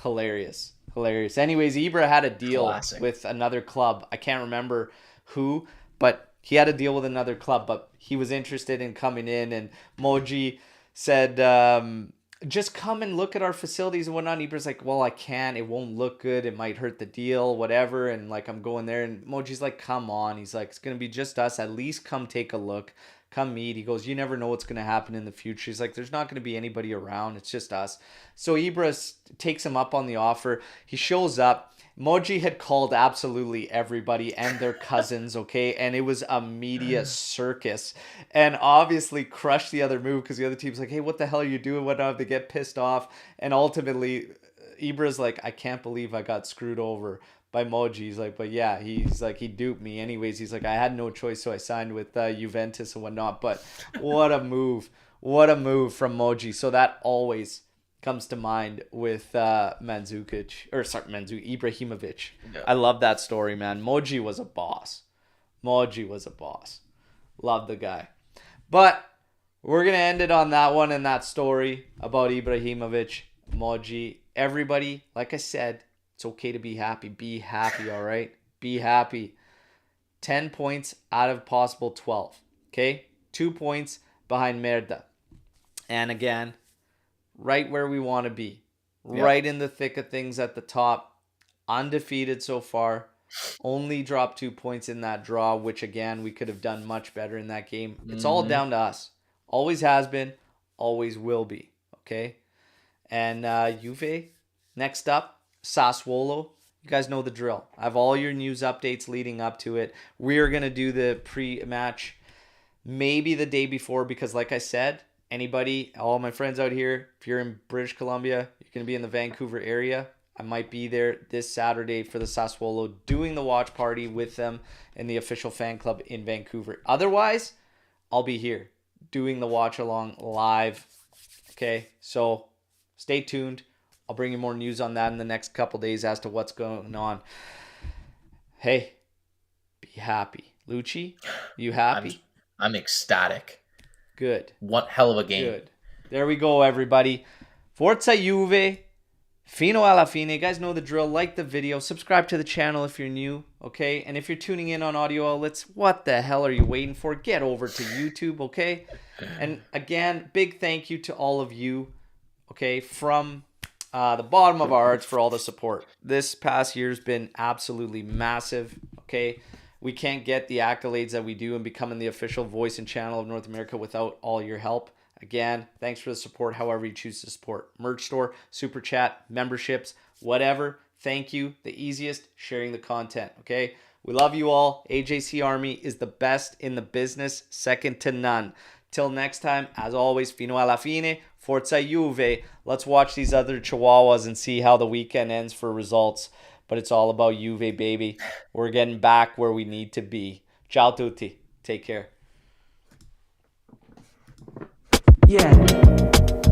Hilarious. Hilarious. Anyways, Ibra had a deal Classic. with another club. I can't remember who, but he had a deal with another club, but he was interested in coming in, and Moji said, just come and look at our facilities and whatnot. Ibra's like, well, I can't. It won't look good. It might hurt the deal, whatever. And like, I'm going there. And Moji's like, come on. He's like, it's going to be just us. At least come take a look. Come meet. He goes, you never know what's going to happen in the future. He's like, there's not going to be anybody around. It's just us. So Ibra takes him up on the offer. He shows up. Moji had called absolutely everybody and their cousins, okay? And it was a media circus. And obviously crushed the other move because the other team's like, hey, what the hell are you doing? Whatnot? They get pissed off. And ultimately, Ibra's like, I can't believe I got screwed over by Moji. He's like, but yeah, he's like, he duped me. Anyways, he's like, I had no choice, so I signed with Juventus and whatnot. But what a move. What a move from Moji. So that always comes to mind with Ibrahimovic. Yeah. I love that story, man. Moji was a boss. Moji was a boss. Love the guy. But we're going to end it on that one and that story about Ibrahimovic, Moji. Everybody, like I said, it's okay to be happy. Be happy, all right? Be happy. 10 points out of possible 12. Okay? 2 points behind Merda. And again, right where we want to be. Yep. Right in the thick of things at the top. Undefeated so far. Only dropped 2 points in that draw, which again, we could have done much better in that game. It's all down to us. Always has been. Always will be. Okay? And Juve, next up, Sassuolo. You guys know the drill. I have all your news updates leading up to it. We're going to do the pre-match maybe the day before because like I said, anybody, all my friends out here, if you're in British Columbia, you're going to be in the Vancouver area. I might be there this Saturday for the Sassuolo doing the watch party with them in the official fan club in Vancouver. Otherwise, I'll be here doing the watch along live. Okay, so stay tuned. I'll bring you more news on that in the next couple days as to what's going on. Hey, be happy. Lucci, you happy? I'm ecstatic. Good. What hell of a game. Good. There we go, everybody. Forza Juve. Fino alla fine. You guys know the drill. Like the video. Subscribe to the channel if you're new. Okay? And if you're tuning in on audio outlets, what the hell are you waiting for? Get over to YouTube. Okay? And again, big thank you to all of you. Okay? From the bottom of our hearts for all the support. This past year's been absolutely massive. Okay? We can't get the accolades that we do in becoming the official voice and channel of North America without all your help. Again, thanks for the support, however you choose to support. Merch store, super chat, memberships, whatever. Thank you. The easiest, sharing the content, okay? We love you all. AJC Army is the best in the business, second to none. Till next time, as always, fino alla fine, Forza Juve. Let's watch these other Chihuahuas and see how the weekend ends for results. But it's all about Juve, baby. We're getting back where we need to be. Ciao tutti. Take care. Yeah.